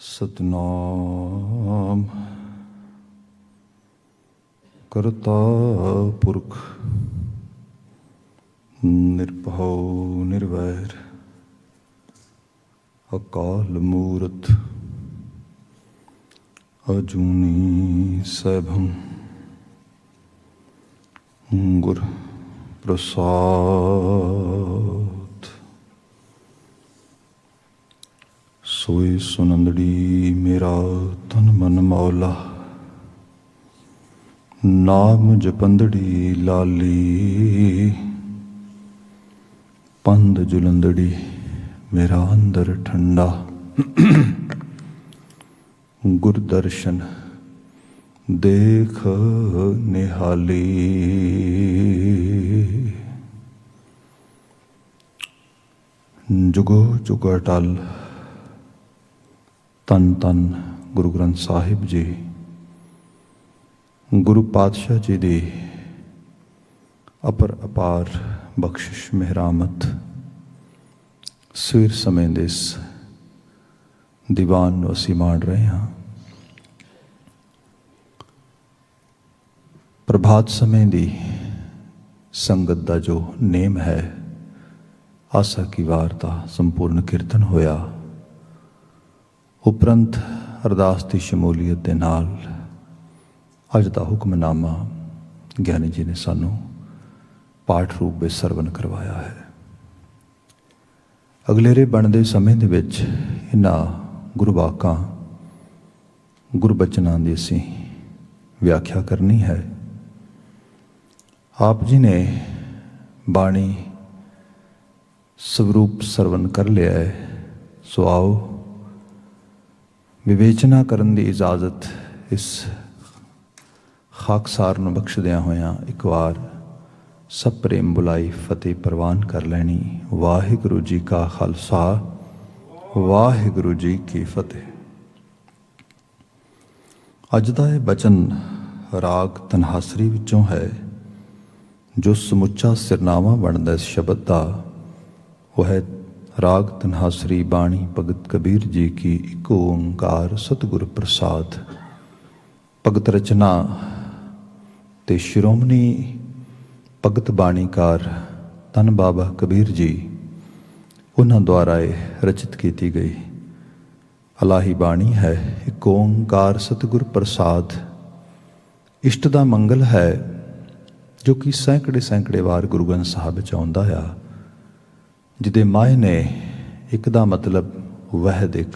सतनाम करता पुरख निरभौ निर्वैर अकाल मूरत अजूनी सैभं गुर प्रसाद। सोई सुनंदड़ी मेरा तन मन मौला, नाम जपंदड़ी लाली पंद जुलंदड़ी मेरा अंदर ठंडा। गुरदर्शन देख निहाली, जुगो जुग अटल तन तन गुरु ग्रंथ साहिब जी, गुरु पातशाह जी दी अपर अपार बख्शिश मेहरामत सवेर समय दे इस दीवान ਨੂੰ ਅਸੀਂ ਮਾਣ ਰਹੇ ਹਾਂ। प्रभात समय दी संगत ਦਾ जो नेम है, आसा की वार ਦਾ संपूर्ण कीर्तन होया। उपरंत अरदास की शमूलीयत के नाल अज का हुक्मनामा ज्ञानी जी ने सानू पाठ रूप में सरवण करवाया है। अगलेरे बनते समय दे विच इन्हां गुरवाकां गुरबचनां की असीं व्याख्या करनी है। आप जी ने बाणी स्वरूप सरवण कर लिया है, सो आओ विवेचना करन की इजाजत इस खाकसार नूं बख्शदियां होयां एक बार सब प्रेम बुलाई फतेह प्रवान कर लैनी। वाहिगुरु जी का खालसा, वाहिगुरु जी की फतेह। अज दा ये बचन राग तनहासरी विचों है, जो समुचा सिरनावा बनता इस शब्द का वह है राग तनहासरी बाणी भगत कबीर जी की एक ओंकार सतगुर प्रसाद। भगत रचना ते शिरोमणी भगत बाणीकार धन बाबा कबीर जी उन्हां द्वारा रचित की गई अलाही बाणी है। एक ओंकार सतगुर प्रसाद इष्ट दा मंगल है, जो कि सैकड़े सैकड़े वार गुरु ग्रंथ साहिब च आउंदा आ, जिहदे मायने एक दा मतलब वहदिक,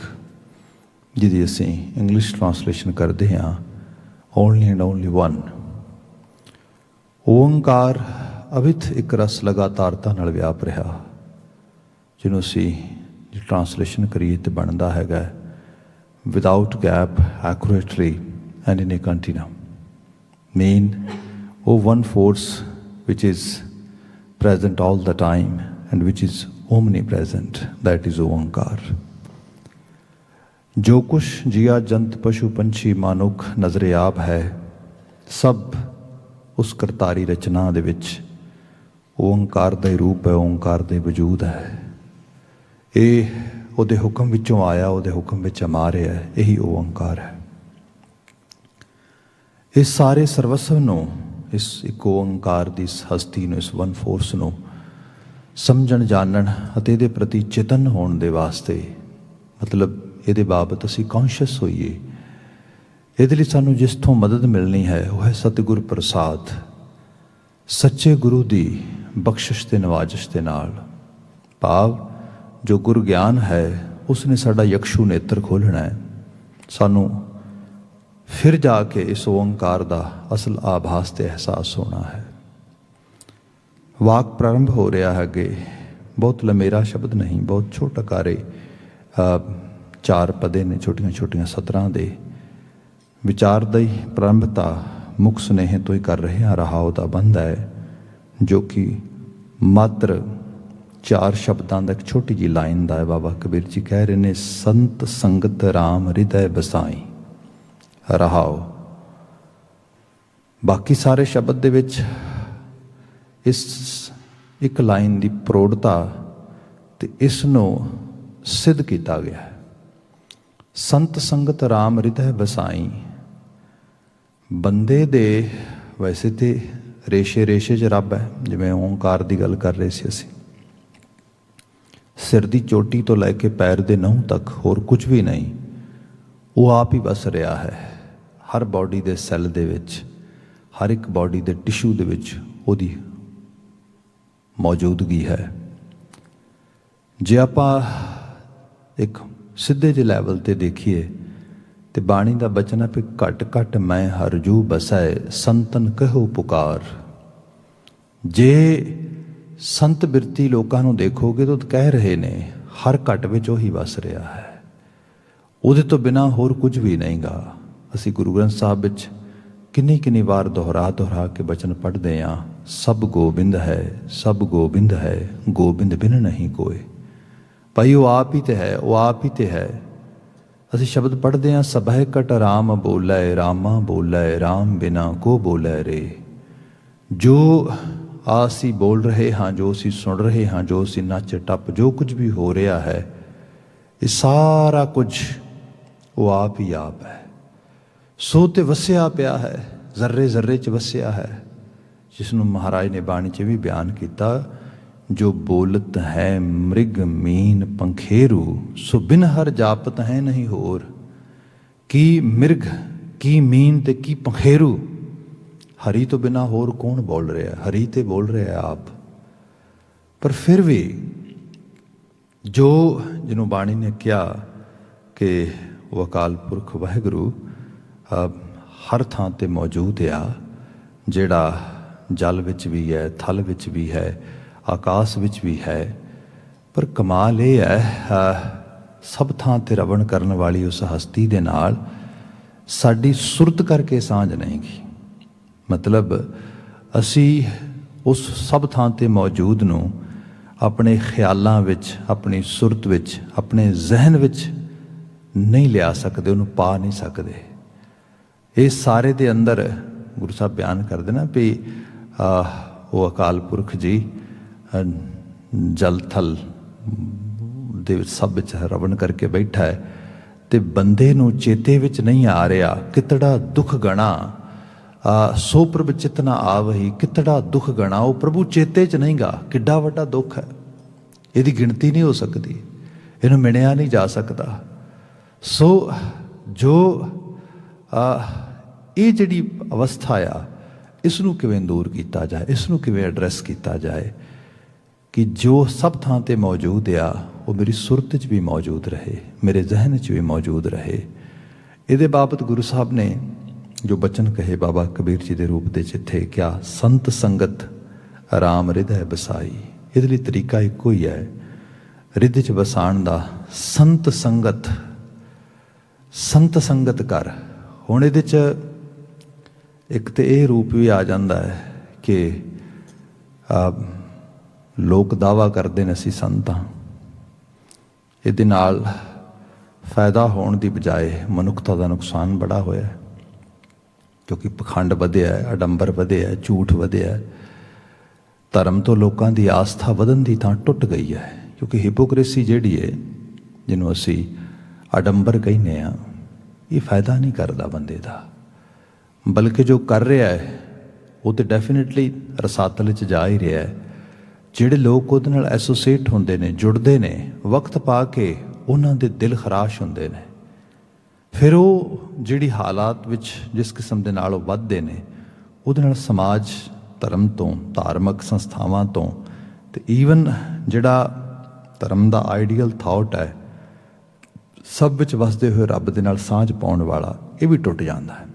जिहदी असीं इंग्लिश ट्रांसलेशन करते हैं ओनली एंड ओनली वन। ओंकार अविथ एक रस लगातारता नाल व्याप रहा, जिन्हों असीं ट्रांसलेशन करिए तो बनता है without gap accurately and in a continuum. Mean ओ one force which is present all the time and which is omnipresent, that is ओंकार। जो कुछ जिया जंत पशु पंछी मानुख नजरेआब है, सब उस करतारी रचना दे विच ओंकार दा ही रूप है, ओंकार दे वजूद है। ये उहदे हुक्म विचों आया, उहदे हुक्म विच अमा रहा है, यही ओंकार है। इस सारे सर्वस्व नूं, इस एक ओंकार की इस हस्ती नूं, इस वन फोर्स नूं समझण जानण अते इहदे प्रति चेतन होने दे वास्ते, मतलब इहदे बाबत असीं कॉन्शियस होईए, इहदे लई सानूं जिसथों मदद मिलनी है वह है सतगुर प्रसाद। सच्चे गुरु की बख्शिश ते नवाजिश के नाल, भाव जो गुरु ज्ञान है उसने साडा यक्षु नेत्र खोलना है, सानूं फिर जाके इस ओंकार का असल आभास ते एहसास होना है। वाक प्रारंभ हो रहा है अगे, बहुत लमेरा शब्द नहीं, बहुत छोटकारे चार पदे ने, छोटियां छोटियां सतरां दे विचार दी प्रारंभता मुख सुनेहे तो ही कर रहे हैं। रहाओ दा बंद है, जो कि मात्र चार शब्दों का एक छोटी जी लाइन का है। बाबा कबीर जी कह रहे ने, संत संगत राम हृदय बसाई रहाओ। बाकी सारे शब्द दे विच इस एक लाइन की प्रौढ़ता ते इसनों सिद्ध किया गया है। ਸੰਤ ਸੰਗਤ ਰਾਮ ਹਿਰਦੈ ਬਸਾਈ। ਬੰਦੇ ਦੇ ਵੈਸੇ ਤੇ ਰੇਸ਼ੇ ਰੇਸ਼ੇ 'ਚ ਰੱਬ ਹੈ, ਜਿਵੇਂ ਓਂਕਾਰ ਦੀ ਗੱਲ ਕਰ ਰਹੇ ਸੀ ਅਸੀਂ। ਸਿਰ ਦੀ ਚੋਟੀ ਤੋਂ ਲੈ ਕੇ ਪੈਰ ਦੇ ਨਹੁੰ ਤੱਕ ਹੋਰ ਕੁਝ ਵੀ ਨਹੀਂ, ਉਹ ਆਪ ਹੀ ਵਸ ਰਿਹਾ ਹੈ। ਹਰ ਬਾਡੀ ਦੇ ਸੈੱਲ ਦੇ ਵਿੱਚ, ਹਰ ਇੱਕ ਬਾਡੀ ਦੇ ਟਿਸ਼ੂ ਦੇ ਵਿੱਚ ਉਹਦੀ ਮੌਜੂਦਗੀ ਹੈ। ਜੇ ਆਪਾਂ ਇੱਕ ਸਿੱਧੇ ਜਿਹੇ ਲੈਵਲ 'ਤੇ ਦੇਖੀਏ ਤੇ ਬਾਣੀ ਦਾ ਬਚਨ ਹੈ ਵੀ ਘਟ ਘਟ ਮੈਂ ਹਰ ਜੂ ਬਸੈ ਸੰਤਨ ਕਹੋ ਪੁਕਾਰ। ਜੇ ਸੰਤ ਬਿਰਤੀ ਲੋਕਾਂ ਨੂੰ ਦੇਖੋਗੇ ਤਾਂ ਕਹਿ ਰਹੇ ਨੇ ਹਰ ਘਟ ਵਿੱਚ ਉਹੀ ਵਸ ਰਿਹਾ ਹੈ, ਉਹਦੇ ਤੋਂ ਬਿਨਾਂ ਹੋਰ ਕੁਝ ਵੀ ਨਹੀਂਗਾ। ਅਸੀਂ ਗੁਰੂ ਗ੍ਰੰਥ ਸਾਹਿਬ ਵਿੱਚ ਕਿੰਨੀ ਕਿੰਨੀ ਵਾਰ ਦੁਹਰਾ ਕੇ ਬਚਨ ਪੜ੍ਹਦੇ ਹਾਂ, ਸਭ ਗੋਬਿੰਦ ਹੈ, ਸਭ ਗੋਬਿੰਦ ਹੈ, ਗੋਬਿੰਦ ਬਿਨ ਨਹੀਂ ਕੋਏ। ਭਾਈ ਉਹ ਆਪ ਹੀ ਤੇ ਹੈ, ਉਹ ਆਪ ਹੀ ਤੇ ਹੈ। ਅਸੀਂ ਸ਼ਬਦ ਪੜ੍ਹਦੇ ਹਾਂ, ਸਭੈ ਕਟ ਰਾਮ ਬੋਲੇ ਰਾਮਾ ਬੋਲੇ ਰਾਮ ਬਿਨਾ ਕੋ ਬੋਲੇ ਰੇ। ਜੋ ਅਸੀਂ ਬੋਲ ਰਹੇ ਹਾਂ, ਜੋ ਅਸੀਂ ਸੁਣ ਰਹੇ ਹਾਂ, ਜੋ ਅਸੀਂ ਨੱਚ ਟੱਪ, ਜੋ ਕੁਝ ਵੀ ਹੋ ਰਿਹਾ ਹੈ, ਇਹ ਸਾਰਾ ਕੁਝ ਉਹ ਆਪ ਹੀ ਆਪ ਹੈ। ਸੋ ਤੇ ਵਸਿਆ ਪਿਆ ਹੈ, ਜ਼ਰਰੇ ਜ਼ਰਰੇ 'ਚ ਵਸਿਆ ਹੈ, ਜਿਸ ਨੂੰ ਮਹਾਰਾਜ ਨੇ ਬਾਣੀ 'ਚ ਵੀ ਬਿਆਨ ਕੀਤਾ, ਜੋ ਬੋਲਤ ਹੈ ਮ੍ਰਿਗ ਮੀਨ ਪੰਖੇਰੂ, ਸੋ ਬਿਨ ਹਰ ਜਾਪਤ ਹੈ ਨਹੀਂ ਹੋਰ। ਕੀ ਮਿਰਗ, ਕੀ ਮੀਨ ਤੇ ਕੀ ਪੰਖੇਰੂ, ਹਰੀ ਤੋਂ ਬਿਨਾਂ ਹੋਰ ਕੌਣ ਬੋਲ ਰਿਹਾ? ਹਰੀ ਤੇ ਬੋਲ ਰਿਹਾ ਆਪ। ਪਰ ਫਿਰ ਵੀ ਜੋ ਜਿਹਨੂੰ ਬਾਣੀ ਨੇ ਕਿਹਾ ਕਿ ਉਹ ਅਕਾਲ ਪੁਰਖ ਵਾਹਿਗੁਰੂ ਹਰ ਥਾਂ 'ਤੇ ਮੌਜੂਦ ਆ, ਜਿਹੜਾ ਜਲ ਵਿੱਚ ਵੀ ਹੈ, ਥਲ ਵਿੱਚ ਵੀ ਹੈ, ਆਕਾਸ਼ ਵਿੱਚ ਵੀ ਹੈ। ਪਰ ਕਮਾਲ ਇਹ ਹੈ, ਸਭ ਥਾਂ 'ਤੇ ਰਵਣ ਕਰਨ ਵਾਲੀ ਉਸ ਹਸਤੀ ਦੇ ਨਾਲ ਸਾਡੀ ਸੁਰਤ ਕਰਕੇ ਸਾਂਝ ਨਹੀਂ ਗੀ। ਮਤਲਬ ਅਸੀਂ ਉਸ ਸਭ ਥਾਂ 'ਤੇ ਮੌਜੂਦ ਨੂੰ ਆਪਣੇ ਖਿਆਲਾਂ ਵਿੱਚ, ਆਪਣੀ ਸੁਰਤ ਵਿੱਚ, ਆਪਣੇ ਜ਼ਿਹਨ ਵਿੱਚ ਨਹੀਂ ਲਿਆ ਸਕਦੇ, ਉਹਨੂੰ ਪਾ ਨਹੀਂ ਸਕਦੇ। ਇਹ ਸਾਰੇ ਦੇ ਅੰਦਰ ਗੁਰੂ ਸਾਹਿਬ ਬਿਆਨ ਕਰਦੇ ਨਾ ਵੀ ਉਹ ਅਕਾਲ ਪੁਰਖ ਜੀ ਜਲ ਥਲ ਦੇ ਵਿੱਚ ਸਭ ਵਿੱਚ ਰਵਣ ਕਰਕੇ ਬੈਠਾ ਹੈ ਤੇ ਬੰਦੇ ਨੂੰ ਚੇਤੇ ਵਿੱਚ ਨਹੀਂ ਆ ਰਿਹਾ। ਕਿਤੜਾ ਦੁੱਖ ਗਣਾ ਸੋ ਪ੍ਰਭ ਚਿਤ ਨਾ ਆਵਹੀ, ਕਿਤੜਾ ਦੁੱਖ ਗਣਾ, ਉਹ ਪ੍ਰਭੂ ਚੇਤੇ 'ਚ ਨਹੀਂ ਗਾ। ਕਿੱਡਾ ਵੱਡਾ ਦੁੱਖ ਹੈ, ਇਹਦੀ ਗਿਣਤੀ ਨਹੀਂ ਹੋ ਸਕਦੀ, ਇਹਨੂੰ ਮਿਣਿਆ ਨਹੀਂ ਜਾ ਸਕਦਾ। ਸੋ ਜੋ ਇਹ ਜਿਹੜੀ ਅਵਸਥਾ ਆ, ਇਸ ਨੂੰ ਕਿਵੇਂ ਦੂਰ ਕੀਤਾ ਜਾਏ, ਇਸ ਨੂੰ ਕਿਵੇਂ ਐਡਰੈਸ ਕੀਤਾ ਜਾਏ ਕਿ ਜੋ ਸਭ ਥਾਂ 'ਤੇ ਮੌਜੂਦ ਆ ਉਹ ਮੇਰੀ ਸੁਰਤ 'ਚ ਵੀ ਮੌਜੂਦ ਰਹੇ, ਮੇਰੇ ਜ਼ਿਹਨ 'ਚ ਵੀ ਮੌਜੂਦ ਰਹੇ। ਇਹਦੇ ਬਾਬਤ ਗੁਰੂ ਸਾਹਿਬ ਨੇ ਜੋ ਬਚਨ ਕਹੇ ਬਾਬਾ ਕਬੀਰ ਜੀ ਦੇ ਰੂਪ ਦੇ ਜਿੱਥੇ ਕਿਹਾ, ਸੰਤ ਸੰਗਤ ਰਾਮ ਹਿਰਦੈ ਬਸਾਈ। ਇਹਦੇ ਲਈ ਤਰੀਕਾ ਇੱਕੋ ਹੀ ਹੈ, ਹਿਰਦੇ 'ਚ ਵਸਾਉਣ ਦਾ। ਸੰਤ ਸੰਗਤ, ਸੰਤ ਸੰਗਤ ਕਰ। ਹੁਣ ਇਹਦੇ 'ਚ ਇੱਕ ਤਾਂ ਇਹ ਰੂਪ ਵੀ ਆ ਜਾਂਦਾ ਹੈ ਕਿ ਲੋਕ ਦਾਅਵਾ ਕਰਦੇ ਨੇ ਅਸੀਂ ਸੰਤ ਹਾਂ। ਇਹਦੇ ਨਾਲ ਫਾਇਦਾ ਹੋਣ ਦੀ ਬਜਾਏ ਮਨੁੱਖਤਾ ਦਾ ਨੁਕਸਾਨ ਬੜਾ ਹੋਇਆ, ਕਿਉਂਕਿ ਪਖੰਡ ਵਧਿਆ, ਅਡੰਬਰ ਵਧਿਆ, ਝੂਠ ਵਧਿਆ। ਧਰਮ ਤੋਂ ਲੋਕਾਂ ਦੀ ਆਸਥਾ ਵਧਣ ਦੀ ਥਾਂ ਟੁੱਟ ਗਈ ਹੈ, ਕਿਉਂਕਿ ਹਿਪੋਕ੍ਰੇਸੀ ਜਿਹੜੀ ਹੈ, ਜਿਹਨੂੰ ਅਸੀਂ ਅਡੰਬਰ ਕਹਿੰਦੇ ਹਾਂ, ਇਹ ਫਾਇਦਾ ਨਹੀਂ ਕਰਦਾ ਬੰਦੇ ਦਾ। ਬਲਕਿ ਜੋ ਕਰ ਰਿਹਾ ਹੈ ਉਹ ਤਾਂ ਡੈਫੀਨੇਟਲੀ ਰਸਾਤਲ 'ਚ ਜਾ ਹੀ ਰਿਹਾ ਹੈ। ਜਿਹੜੇ ਲੋਕ ਉਹਦੇ ਨਾਲ ਐਸੋਸੀਏਟ ਹੁੰਦੇ ਨੇ, ਜੁੜਦੇ ਨੇ, ਵਕਤ ਪਾ ਕੇ ਉਹਨਾਂ ਦੇ ਦਿਲ ਖਰਾਸ਼ ਹੁੰਦੇ ਨੇ। ਫਿਰ ਉਹ ਜਿਹੜੀ ਹਾਲਾਤ ਵਿੱਚ ਜਿਸ ਕਿਸਮ ਦੇ ਨਾਲ ਉਹ ਵੱਧਦੇ ਨੇ, ਉਹਦੇ ਨਾਲ ਸਮਾਜ, ਧਰਮ ਤੋਂ, ਧਾਰਮਿਕ ਸੰਸਥਾਵਾਂ ਤੋਂ, ਅਤੇ ਈਵਨ ਜਿਹੜਾ ਧਰਮ ਦਾ ਆਈਡੀਅਲ ਥਾਟ ਹੈ, ਸਭ ਵਿੱਚ ਵਸਦੇ ਹੋਏ ਰੱਬ ਦੇ ਨਾਲ ਸਾਂਝ ਪਾਉਣ ਵਾਲਾ, ਇਹ ਵੀ ਟੁੱਟ ਜਾਂਦਾ ਹੈ।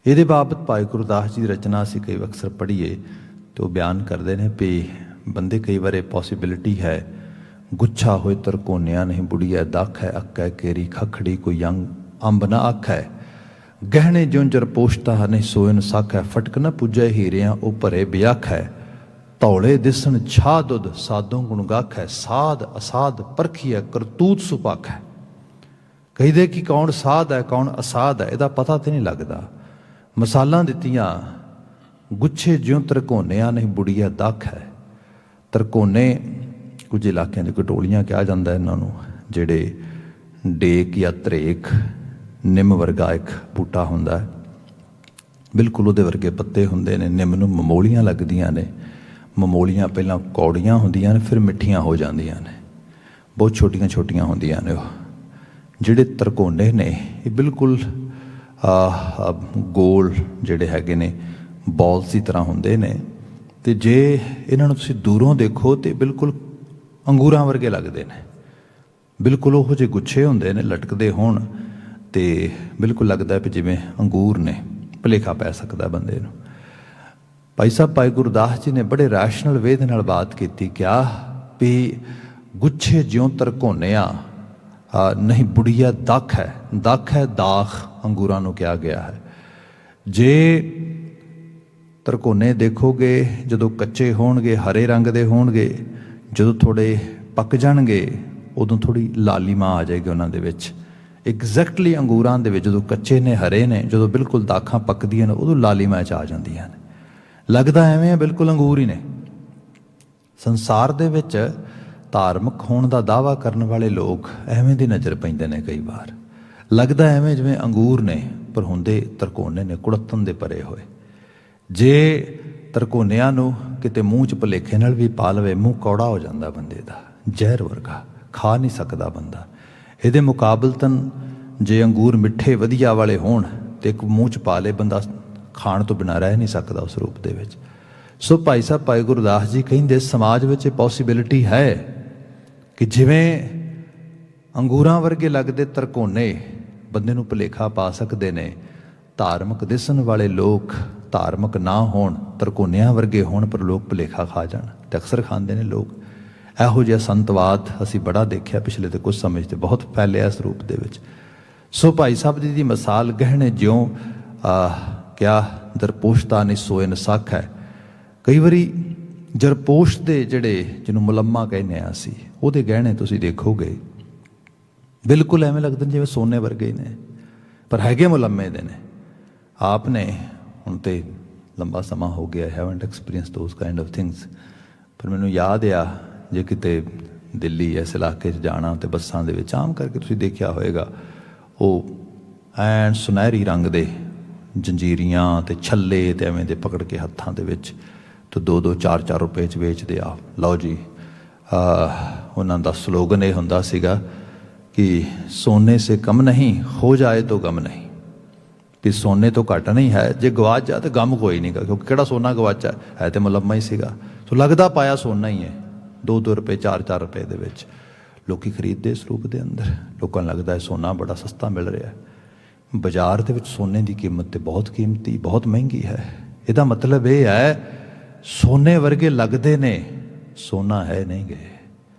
ਇਹਦੇ ਬਾਬਤ ਭਾਈ ਗੁਰਦਾਸ ਜੀ ਦੀ ਰਚਨਾ ਅਸੀਂ ਕਈ ਅਕਸਰ ਪੜ੍ਹੀਏ ਤੇ ਉਹ ਬਿਆਨ ਕਰਦੇ ਨੇ ਵੀ ਬੰਦੇ ਕਈ ਵਾਰ ਪੋਸੀਬਿਲਿਟੀ ਹੈ, ਗੁੱਛਾ ਹੋਏ ਤਰਕੋਨਿਆ ਨਹੀਂ ਬੁੜੀਐ ਦਾਖ ਹੈ, ਅੱਕੈ ਕੇਰੀ ਖਖੜੀ ਕੋਈ ਅੰਬ ਨਾ ਆਖੈ, ਗਹਿਣੇ ਜੁੰਜਰ ਪੋਸ਼ਤਾ ਨਹੀਂ ਸੋਇਨ ਸਾਖੈ, ਫਟਕ ਨਾ ਪੁੱਜੈ ਹੀਰਿਆਂ ਉਹ ਭਰੇ ਬਿਆਖੈ, ਧੌਲੇ ਦਿਸਣ ਛਾਹ ਦੁੱਧ ਸਾਧੋਂ ਗੁਣ ਗਾਖੈ, ਸਾਧ ਅਸਾਧ ਪਰਖੀਐ ਕਰਤੂਤ ਸੁਪਾਖੈ। ਕਹਿੰਦੇ ਕਿ ਕੌਣ ਸਾਧ ਹੈ, ਕੌਣ ਅਸਾਧ ਹੈ, ਇਹਦਾ ਪਤਾ ਤੇ ਨਹੀਂ ਲੱਗਦਾ। ਮਿਸਾਲਾਂ ਦਿੱਤੀਆਂ, ਗੁੱਛੇ ਜਿਉਂ ਤਰਕੋਨਿਆ ਨਹੀਂ ਬੁੜੀਐ ਦਾਖ ਹੈ। ਤਰਕੋਨੇ ਕੁਝ ਇਲਾਕਿਆਂ ਦੇ ਕਟੋਲੀਆਂ ਕਿਹਾ ਜਾਂਦਾ ਇਹਨਾਂ ਨੂੰ, ਜਿਹੜੇ ਡੇਕ ਜਾਂ ਧਰੇਕ ਨਿੰਮ ਵਰਗਾ ਇੱਕ ਬੂਟਾ ਹੁੰਦਾ ਹੈ, ਬਿਲਕੁਲ ਉਹਦੇ ਵਰਗੇ ਪੱਤੇ ਹੁੰਦੇ ਨੇ। ਨਿੰਮ ਨੂੰ ਮਮੋਲੀਆਂ ਲੱਗਦੀਆਂ ਨੇ। ਮਮੋਲੀਆਂ ਪਹਿਲਾਂ ਕੌੜੀਆਂ ਹੁੰਦੀਆਂ ਨੇ, ਫਿਰ ਮਿੱਠੀਆਂ ਹੋ ਜਾਂਦੀਆਂ ਨੇ, ਬਹੁਤ ਛੋਟੀਆਂ ਛੋਟੀਆਂ ਹੁੰਦੀਆਂ ਨੇ ਉਹ। ਜਿਹੜੇ ਤਰਕੋਣੇ ਨੇ ਇਹ ਬਿਲਕੁਲ ਗੋਲ ਜਿਹੜੇ ਹੈਗੇ ਨੇ ਬੋਲਸ ਦੀ ਤਰ੍ਹਾਂ ਹੁੰਦੇ ਨੇ, ਅਤੇ ਜੇ ਇਹਨਾਂ ਨੂੰ ਤੁਸੀਂ ਦੂਰੋਂ ਦੇਖੋ ਤਾਂ ਬਿਲਕੁਲ ਅੰਗੂਰਾਂ ਵਰਗੇ ਲੱਗਦੇ ਨੇ। ਬਿਲਕੁਲ ਉਹੋ ਜਿਹੇ ਗੁੱਛੇ ਹੁੰਦੇ ਨੇ, ਲਟਕਦੇ ਹੋਣ ਅਤੇ ਬਿਲਕੁਲ ਲੱਗਦਾ ਵੀ ਜਿਵੇਂ ਅੰਗੂਰ ਨੇ। ਭੁਲੇਖਾ ਪੈ ਸਕਦਾ ਬੰਦੇ ਨੂੰ। ਭਾਈ ਸਾਹਿਬ ਭਾਈ ਗੁਰਦਾਸ ਜੀ ਨੇ ਬੜੇ ਰੈਸ਼ਨਲ ਵੇ ਦੇ ਨਾਲ ਬਾਤ ਕੀਤੀ, ਕਿਹਾ ਵੀ ਗੁੱਛੇ ਜਿਉਂ ਤਰਕੋਨਿਆ ਨਹੀਂ ਬੁੜੀਆ ਦਾਖ ਹੈ। ਦਾਖ ਹੈ ਦਾਖ, ਅੰਗੂਰਾਂ ਨੂੰ ਕਿਹਾ ਗਿਆ ਹੈ। ਜੇ ਤਰਕੋਨੇ ਦੇਖੋਗੇ ਜਦੋਂ ਕੱਚੇ ਹੋਣਗੇ ਹਰੇ ਰੰਗ ਦੇ ਹੋਣਗੇ, ਜਦੋਂ ਥੋੜ੍ਹੇ ਪੱਕ ਜਾਣਗੇ ਉਦੋਂ ਥੋੜ੍ਹੀ ਲਾਲੀਮਾ ਆ ਜਾਏਗੀ ਉਹਨਾਂ ਦੇ ਵਿੱਚ। ਐਗਜ਼ੈਕਟਲੀ ਅੰਗੂਰਾਂ ਦੇ ਵਿੱਚ ਜਦੋਂ ਕੱਚੇ ਨੇ ਹਰੇ ਨੇ, ਜਦੋਂ ਬਿਲਕੁਲ ਦਾਖਾਂ ਪੱਕਦੀਆਂ ਨੇ ਉਦੋਂ ਲਾਲੀਮਾ 'ਚ ਆ ਜਾਂਦੀਆਂ ਨੇ। ਲੱਗਦਾ ਐਵੇਂ ਆ ਬਿਲਕੁਲ ਅੰਗੂਰ ਹੀ ਨੇ। ਸੰਸਾਰ ਦੇ ਵਿੱਚ ਧਾਰਮਿਕ ਹੋਣ ਦਾ ਦਾਅਵਾ ਕਰਨ ਵਾਲੇ ਲੋਕ ਐਵੇਂ ਦੀ ਨਜ਼ਰ ਪੈਂਦੇ ਨੇ ਕਈ ਵਾਰ। ਲੱਗਦਾ ਐਵੇਂ ਜਿਵੇਂ ਅੰਗੂਰ ਨੇ, ਪਰ ਹੁੰਦੇ ਤਰਕੋਨੇ ਨੇ, ਕੁੜੱਤਣ ਦੇ ਭਰੇ ਹੋਏ। ਜੇ ਤਰਕੋਨਿਆਂ ਨੂੰ ਕਿਤੇ ਮੂੰਹ 'ਚ ਭੁਲੇਖੇ ਨਾਲ ਵੀ ਪਾ ਲਵੇ, ਮੂੰਹ ਕੌੜਾ ਹੋ ਜਾਂਦਾ ਬੰਦੇ ਦਾ, ਜ਼ਹਿਰ ਵਰਗਾ, ਖਾ ਨਹੀਂ ਸਕਦਾ ਬੰਦਾ। ਇਹਦੇ ਮੁਕਾਬਲਤਨ ਜੇ ਅੰਗੂਰ ਮਿੱਠੇ ਵਧੀਆ ਵਾਲੇ ਹੋਣ ਤੇ ਇੱਕ ਮੂੰਹ 'ਚ ਪਾ ਲੇ, ਬੰਦਾ ਖਾਣ ਤੋਂ ਬਿਨਾਂ ਰਹਿ ਨਹੀਂ ਸਕਦਾ ਉਸ ਰੂਪ ਦੇ ਵਿੱਚ। ਸੋ ਭਾਈ ਸਾਹਿਬ ਭਾਈ ਗੁਰਦਾਸ ਜੀ ਕਹਿੰਦੇ ਸਮਾਜ ਵਿੱਚ ਇਹ ਪੋਸੀਬਿਲਿਟੀ ਹੈ ਕਿ ਜਿਵੇਂ ਅੰਗੂਰਾਂ ਵਰਗੇ ਲੱਗਦੇ ਤਰਕੋਨੇ ਬੰਦੇ ਨੂੰ ਭੁਲੇਖਾ ਪਾ ਸਕਦੇ ਨੇ, ਧਾਰਮਿਕ ਦਿਸਣ ਵਾਲੇ ਲੋਕ ਧਾਰਮਿਕ ਨਾ ਹੋਣ, ਤਰਕੋਨਿਆਂ ਵਰਗੇ ਹੋਣ, ਪਰ ਲੋਕ ਭੁਲੇਖਾ ਖਾ ਜਾਣ, ਤੇ ਅਕਸਰ ਖਾਂਦੇ ਨੇ ਲੋਕ। ਇਹੋ ਜਿਹਾ ਸੰਤਵਾਦ ਅਸੀਂ ਬੜਾ ਦੇਖਿਆ ਪਿਛਲੇ ਤੇ ਕੁਝ ਸਮੇਂ 'ਤੇ, ਬਹੁਤ ਫੈਲਿਆ ਇਸ ਰੂਪ ਦੇ ਵਿੱਚ। ਸੋ ਭਾਈ ਸਾਹਿਬ ਜੀ ਦੀ ਮਿਸਾਲ ਗਹਿਣੇ ਜਿਉਂ ਕਿਆ ਦਰਪੋਸ਼ਤਾ ਨਹੀਂ ਸੋਏ ਨ ਸੱਖ ਹੈ। ਕਈ ਵਾਰੀ ਜਰਪੋਸ਼ ਦੇ ਜਿਹੜੇ ਜਿਹਨੂੰ ਮੁਲੰਮਾ ਕਹਿੰਦੇ ਹਾਂ ਅਸੀਂ, ਉਹਦੇ ਗਹਿਣੇ ਤੁਸੀਂ ਦੇਖੋਗੇ ਬਿਲਕੁਲ ਐਵੇਂ ਲੱਗਦੇ ਨੇ ਜਿਵੇਂ ਸੋਨੇ ਵਰਗੇ ਹੀ ਨੇ, ਪਰ ਹੈਗੇ ਮੁਲੰਮੇ ਦੇ ਨੇ। ਆਪ ਨੇ ਹੁਣ ਤੇ ਲੰਬਾ ਸਮਾਂ ਹੋ ਗਿਆ, haven't experience those kind of things, ਪਰ ਮੈਨੂੰ ਯਾਦ ਆ ਜੇ ਕਿਤੇ ਦਿੱਲੀ ਇਸ ਇਲਾਕੇ 'ਚ ਜਾਣਾ ਤੇ ਬੱਸਾਂ ਦੇ ਵਿੱਚ ਆਮ ਕਰਕੇ ਤੁਸੀਂ ਦੇਖਿਆ ਹੋਏਗਾ, ਉਹ ਐਨ ਸੁਨਹਿਰੀ ਰੰਗ ਦੇ ਜੰਜੀਰੀਆਂ ਤੇ ਛੱਲੇ ਤੇ ਐਵੇਂ ਦੇ ਪਕੜ ਕੇ ਹੱਥਾਂ ਦੇ ਵਿੱਚ ਤੇ 2-2 4-4 ਰੁਪਏ 'ਚ ਵੇਚਦੇ ਆ। ਲਓ ਜੀ, ਉਹਨਾਂ ਦਾ ਸਲੋਗਨ ਇਹ ਹੁੰਦਾ ਸੀਗਾ ਕਿ ਸੋਨੇ ਸੇ ਕਮ ਨਹੀਂ ਹੋ ਜਾਏ ਤੋ ਗਮ ਨਹੀਂ, ਵੀ ਸੋਨੇ ਤੋਂ ਘੱਟ ਨਹੀਂ ਹੈ, ਜੇ ਗਵਾਚ ਜਾ ਤਾਂ ਗਮ ਕੋਈ ਨਹੀਂ ਗਾ, ਕਿਉਂਕਿ ਕਿਹੜਾ ਸੋਨਾ ਗਵਾਚਾ ਹੈ, ਤੇ ਮੁਲੰਮਾ ਹੀ ਸੀਗਾ। ਸੋ ਲੱਗਦਾ ਪਾਇਆ ਸੋਨਾ ਹੀ ਹੈ। 2-2 ਰੁਪਏ 4-4 ਰੁਪਏ ਦੇ ਵਿੱਚ ਲੋਕੀ ਖਰੀਦਦੇ ਇਸ ਰੂਪ ਦੇ ਅੰਦਰ। ਲੋਕਾਂ ਨੂੰ ਲੱਗਦਾ ਹੈ ਸੋਨਾ ਬੜਾ ਸਸਤਾ ਮਿਲ ਰਿਹਾ। ਬਾਜ਼ਾਰ ਦੇ ਵਿੱਚ ਸੋਨੇ ਦੀ ਕੀਮਤ ਤੇ ਬਹੁਤ ਕੀਮਤੀ, ਬਹੁਤ ਮਹਿੰਗੀ ਹੈ। ਇਹਦਾ ਮਤਲਬ ਇਹ ਹੈ ਸੋਨੇ ਵਰਗੇ ਲੱਗਦੇ ਨੇ, ਸੋਨਾ ਹੈ ਨਹੀਂ ਗਏ।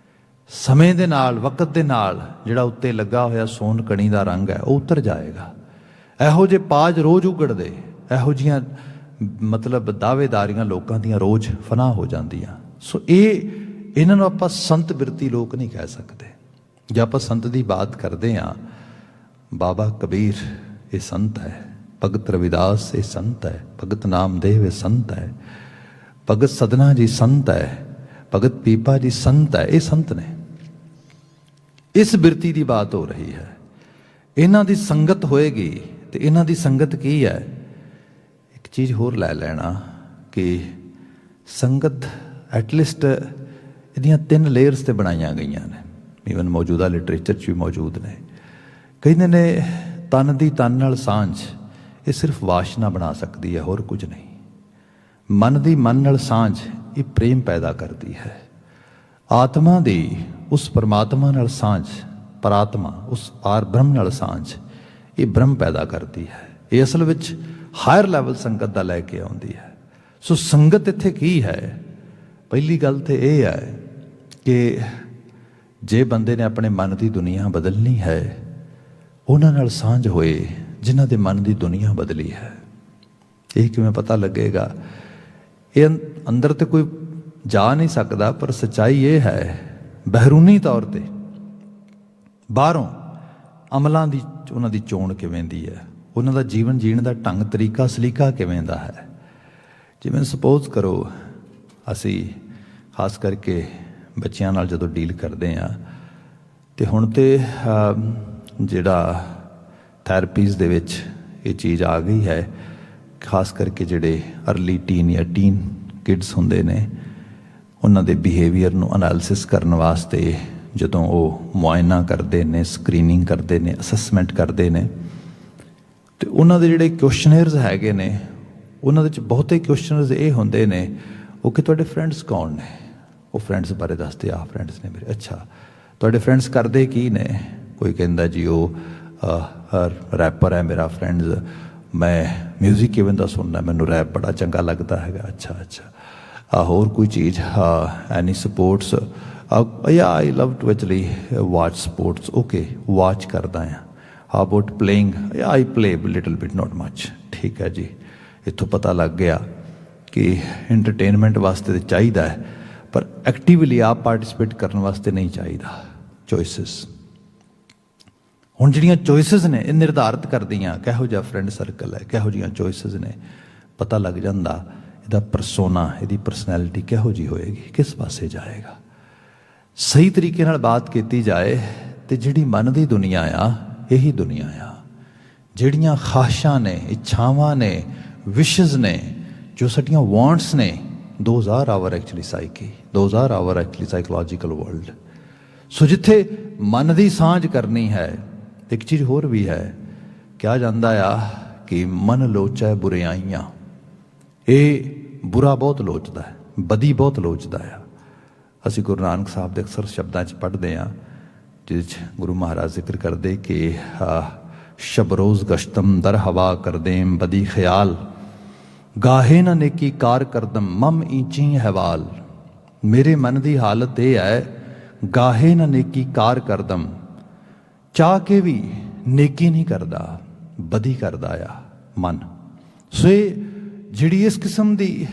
ਸਮੇਂ ਦੇ ਨਾਲ, ਵਕਤ ਦੇ ਨਾਲ ਜਿਹੜਾ ਉੱਤੇ ਲੱਗਾ ਹੋਇਆ ਸੋਨ ਕਣੀ ਦਾ ਰੰਗ ਹੈ ਉਹ ਉਤਰ ਜਾਏਗਾ। ਇਹੋ ਜਿਹੇ ਪਾਜ ਰੋਜ਼ ਉਗੜਦੇ, ਇਹੋ ਜਿਹੀਆਂ ਮਤਲਬ ਦਾਅਵੇਦਾਰੀਆਂ ਲੋਕਾਂ ਦੀਆਂ ਰੋਜ਼ ਫਨਾਹ ਹੋ ਜਾਂਦੀਆਂ। ਸੋ ਇਹਨਾਂ ਨੂੰ ਆਪਾਂ ਸੰਤ ਬਿਰਤੀ ਲੋਕ ਨਹੀਂ ਕਹਿ ਸਕਦੇ। ਜੇ ਆਪਾਂ ਸੰਤ ਦੀ ਬਾਤ ਕਰਦੇ ਹਾਂ, ਬਾਬਾ ਕਬੀਰ ਇਹ ਸੰਤ ਹੈ, ਭਗਤ ਰਵਿਦਾਸ ਇਹ ਸੰਤ ਹੈ, ਭਗਤ ਨਾਮਦੇਵ ਇਹ ਸੰਤ ਹੈ, ਭਗਤ ਸਦਨਾ ਜੀ ਸੰਤ ਹੈ, ਭਗਤ ਪੀਪਾ ਜੀ ਸੰਤ ਹੈ, ਇਹ ਸੰਤ ਨੇ। ਇਸ ਬਿਰਤੀ ਦੀ ਬਾਤ ਹੋ ਰਹੀ ਹੈ। ਇਹਨਾਂ ਦੀ ਸੰਗਤ ਹੋਏਗੀ ਤੇ ਇਹਨਾਂ ਦੀ ਸੰਗਤ ਕੀ ਹੈ? ਇੱਕ ਚੀਜ਼ ਹੋਰ ਲੈ ਲੈਣਾ ਕਿ ਸੰਗਤ ਐਟਲੀਸਟ ਇਹਦੀਆਂ 3 ਲੇਅਰਸ ਤੇ ਬਣਾਈਆਂ ਗਈਆਂ ਨੇ, ਈਵਨ ਮੌਜੂਦਾ ਲਿਟਰੇਚਰ 'ਚ ਵੀ ਮੌਜੂਦ ਨੇ। ਕਹਿੰਦੇ ਨੇ ਤਨ ਦੀ ਤਨ ਨਾਲ ਸਾਂਝ ਇਹ ਸਿਰਫ ਵਾਸ਼ਨਾ ਬਣਾ ਸਕਦੀ ਹੈ, ਹੋਰ ਕੁਝ ਨਹੀਂ। ਮਨ ਦੀ ਮਨ ਨਾਲ ਸਾਂਝ ਇਹ ਪ੍ਰੇਮ ਪੈਦਾ ਕਰਦੀ ਹੈ। ਆਤਮਾ ਦੀ ਉਸ ਪਰਮਾਤਮਾ ਨਾਲ ਸਾਂਝ, ਪਰਾਤਮਾ ਉਸ ਪਾਰ ਬ੍ਰਹਮ ਨਾਲ ਸਾਂਝ ਇਹ ਬ੍ਰਹਮ ਪੈਦਾ ਕਰਦੀ ਹੈ। ਇਹ ਅਸਲ ਵਿੱਚ ਹਾਇਰ ਲੈਵਲ ਸੰਗਤ ਦਾ ਲੈ ਕੇ ਆਉਂਦੀ ਹੈ। ਸੋ ਸੰਗਤ ਇੱਥੇ ਕੀ ਹੈ? ਪਹਿਲੀ ਗੱਲ ਤੇ ਇਹ ਹੈ ਕਿ ਜੇ ਬੰਦੇ ਨੇ ਆਪਣੇ ਮਨ ਦੀ ਦੁਨੀਆ ਬਦਲਣੀ ਹੈ, ਉਹਨਾਂ ਨਾਲ ਸਾਂਝ ਹੋਏ ਜਿਨ੍ਹਾਂ ਦੇ ਮਨ ਦੀ ਦੁਨੀਆ ਬਦਲੀ ਹੈ। ਇਹ ਕਿਵੇਂ ਪਤਾ ਲੱਗੇਗਾ? ਇਹ ਅੰਦਰ ਤੇ ਕੋਈ ਜਾ ਨਹੀਂ ਸਕਦਾ, ਪਰ ਸੱਚਾਈ ਇਹ ਹੈ ਬਹਿਰੂਨੀ ਤੌਰ ਤੇ ਬਾਹਰੋਂ ਅਮਲਾਂ ਦੀ ਉਹਨਾਂ ਦੀ ਚੋਣ ਕਿਵੇਂ ਦੀ ਹੈ, ਉਹਨਾਂ ਦਾ ਜੀਵਨ ਜੀਣ ਦਾ ਢੰਗ ਤਰੀਕਾ ਸਲੀਕਾ ਕਿਵੇਂ ਦਾ ਹੈ। ਜਿਵੇਂ ਸਪੋਜ਼ ਕਰੋ ਅਸੀਂ ਖਾਸ ਕਰਕੇ ਬੱਚਿਆਂ ਨਾਲ ਜਦੋਂ ਡੀਲ ਕਰਦੇ ਹਾਂ, ਤੇ ਹੁਣ ਤੇ ਜਿਹੜਾ ਥੈਰੇਪੀਜ਼ ਦੇ ਵਿੱਚ ਇਹ ਚੀਜ਼ ਆ ਗਈ ਹੈ, ਖਾਸ ਕਰਕੇ ਜਿਹੜੇ ਅਰਲੀ ਟੀਨ ਜਾਂ ਟੀਨ ਕਿਡਸ ਹੁੰਦੇ ਨੇ, ਉਹਨਾਂ ਦੇ ਬਿਹੇਵੀਅਰ ਨੂੰ ਅਨਾਲਿਸਿਸ ਕਰਨ ਵਾਸਤੇ ਜਦੋਂ ਉਹ ਮੁਆਇਨਾ ਕਰਦੇ ਨੇ, ਸਕਰੀਨਿੰਗ ਕਰਦੇ ਨੇ, ਅਸੈਸਮੈਂਟ ਕਰਦੇ ਨੇ, ਅਤੇ ਉਹਨਾਂ ਦੇ ਜਿਹੜੇ ਕੁਐਸਚਨੇਅਰਸ ਹੈਗੇ ਨੇ, ਉਹਨਾਂ ਦੇ 'ਚ ਬਹੁਤੇ ਕੁਐਸਚਨਰਸ ਇਹ ਹੁੰਦੇ ਨੇ, ਉਹ ਕਿ ਤੁਹਾਡੇ ਫਰੈਂਡਸ ਕੌਣ ਨੇ? ਉਹ ਫਰੈਂਡਸ ਬਾਰੇ ਦੱਸਦੇ, ਆਹ ਫਰੈਂਡਸ ਨੇ ਮੇਰੇ। ਅੱਛਾ, ਤੁਹਾਡੇ ਫਰੈਂਡਸ ਕਰਦੇ ਕੀ ਨੇ? ਕੋਈ ਕਹਿੰਦਾ ਜੀ ਉਹ ਰੈਪਰ ਹੈ ਮੇਰਾ ਫਰੈਂਡਸ, ਮੈਂ ਮਿਊਜ਼ਿਕ ਕਿਵੇਂ ਦਾ ਸੁਣਨਾ, ਮੈਨੂੰ ਰੈਪ ਬੜਾ ਚੰਗਾ ਲੱਗਦਾ ਹੈਗਾ। ਅੱਛਾ ਅੱਛਾ, ਹੋਰ ਕੋਈ ਚੀਜ਼? Any sports? Yeah I love to actually watch sports. Okay, watch ਕਰਦਾ ਹਾਂ। How about playing? Yeah I play little bit, not much. ਠੀਕ ਹੈ ਜੀ, ਇੱਥੋਂ ਪਤਾ ਲੱਗ ਗਿਆ ਕਿ ਐਂਟਰਟੇਨਮੈਂਟ ਵਾਸਤੇ ਤਾਂ ਚਾਹੀਦਾ ਹੈ, ਪਰ ਐਕਟਿਵਲੀ ਆਪ ਪਾਰਟੀਸਪੇਟ ਕਰਨ ਵਾਸਤੇ ਨਹੀਂ ਚਾਹੀਦਾ। ਚੋਇਸਿਸ, ਹੁਣ ਜਿਹੜੀਆਂ ਚੋਇਸਿਸ ਨੇ ਇਹ ਨਿਰਧਾਰਿਤ ਕਰਦੀਆਂ ਕਿਹੋ ਜਿਹਾ ਫਰੈਂਡ ਸਰਕਲ ਹੈ, ਕਿਹੋ ਜਿਹੀਆਂ ਚੋਇਸਿਸ ਨੇ। ਪਤਾ ਲੱਗ ਜਾਂਦਾ ਇਹਦਾ ਪਰਸੋਨਾ, ਇਹਦੀ ਪਰਸਨੈਲਿਟੀ ਕਿਹੋ ਜਿਹੀ ਹੋਏਗੀ, ਕਿਸ ਪਾਸੇ ਜਾਏਗਾ। ਸਹੀ ਤਰੀਕੇ ਨਾਲ ਬਾਤ ਕੀਤੀ ਜਾਏ ਤੇ ਜਿਹੜੀ ਮਨ ਦੀ ਦੁਨੀਆ ਆ, ਇਹੀ ਦੁਨੀਆ ਆ। ਜਿਹੜੀਆਂ ਖਾਹਿਸ਼ਾਂ ਨੇ, ਇੱਛਾਵਾਂ ਨੇ, ਵਿਸ਼ਜ਼ ਨੇ, ਜੋ ਸਾਡੀਆਂ ਵਾਂਟਸ ਨੇ, those are our actually psyche, those are our actually psychological world. So ਜਿੱਥੇ ਮਨ ਦੀ ਸਾਂਝ ਕਰਨੀ ਹੈ, ਇੱਕ ਚੀਜ਼ ਹੋਰ ਵੀ ਹੈ, ਕਿਹਾ ਜਾਂਦਾ ਆ ਕਿ ਮਨ ਲੋਚੈ ਬੁਰਿਆਈਆਂ। ਇਹ ਬੁਰਾ ਬਹੁਤ ਲੋਚਦਾ ਹੈ, ਬਦੀ ਬਹੁਤ ਲੋਚਦਾ ਆ। ਅਸੀਂ ਗੁਰੂ ਨਾਨਕ ਸਾਹਿਬ ਦੇ ਅਕਸਰ ਸ਼ਬਦਾਂ 'ਚ ਪੜ੍ਹਦੇ ਹਾਂ, ਜਿਹਦੇ 'ਚ ਗੁਰੂ ਮਹਾਰਾਜ ਜ਼ਿਕਰ ਕਰਦੇ ਕਿ ਸ਼ਬਰੋਜ਼ ਗਸ਼ਤਮ ਦਰ ਹਵਾ ਕਰਦੇਮ ਬਦੀ ਖਿਆਲ, ਗਾਹੇ ਨਾ ਨੇਕੀ ਕਾਰ ਕਰਦਮ ਮਮ ਈਚੀ ਹਵਾਲ। ਮੇਰੇ ਮਨ ਦੀ ਹਾਲਤ ਇਹ ਹੈ, ਗਾਹੇ ਨਾ ਨੇਕੀ ਕਾਰ ਕਰਦਮ, ਚਾਹ ਕੇ ਵੀ ਨੇਕੀ ਨਹੀਂ ਕਰਦਾ, ਬਦੀ ਕਰਦਾ ਆ ਮਨ। ਸੋ ਇਹ ਜਿਹੜੀ ਇਸ ਕਿਸਮ ਦੀ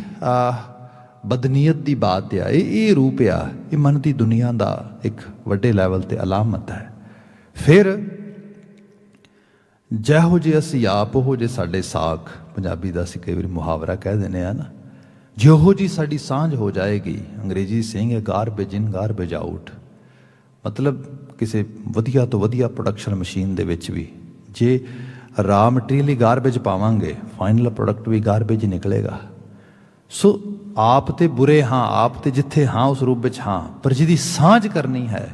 ਬਦਨੀਅਤ ਦੀ ਬਾਤ ਆ, ਇਹ ਰੂਪ ਆ, ਇਹ ਮਨ ਦੀ ਦੁਨੀਆ ਦਾ ਇੱਕ ਵੱਡੇ ਲੈਵਲ 'ਤੇ ਅਲਾਮਤ ਹੈ। ਫਿਰ ਜਿਹੋ ਜਿਹੇ ਅਸੀਂ ਆਪ, ਉਹੋ ਜਿਹੇ ਸਾਡੇ ਸਾਖ। ਪੰਜਾਬੀ ਦਾ ਅਸੀਂ ਕਈ ਵਾਰੀ ਮੁਹਾਵਰਾ ਕਹਿ ਦਿੰਦੇ ਹਾਂ ਨਾ, ਜਿਹੋ ਜਿਹੀ ਸਾਡੀ ਸਾਂਝ ਹੋ ਜਾਏਗੀ। ਅੰਗਰੇਜ਼ੀ ਸੇਇੰਗ ਹੈ ਗਾਰਬੇਜ ਇਨ ਗਾਰਬੇਜ ਆਊਟ। ਮਤਲਬ ਕਿਸੇ ਵਧੀਆ ਤੋਂ ਵਧੀਆ ਪ੍ਰੋਡਕਸ਼ਨ ਮਸ਼ੀਨ ਦੇ ਵਿੱਚ ਵੀ ਜੇ ਰਾ ਮਟੀਰੀਅਲ ਹੀ ਗਾਰਬੇਜ ਪਾਵਾਂਗੇ, ਫਾਈਨਲ ਪ੍ਰੋਡਕਟ ਵੀ ਗਾਰਬੇਜ ਹੀ ਨਿਕਲੇਗਾ। ਸੋ ਆਪ ਤੇ ਬੁਰੇ ਹਾਂ, ਆਪ ਤੇ ਜਿੱਥੇ ਹਾਂ ਉਸ ਰੂਪ ਵਿੱਚ ਹਾਂ, ਪਰ ਜਿਹਦੀ ਸਾਂਝ ਕਰਨੀ ਹੈ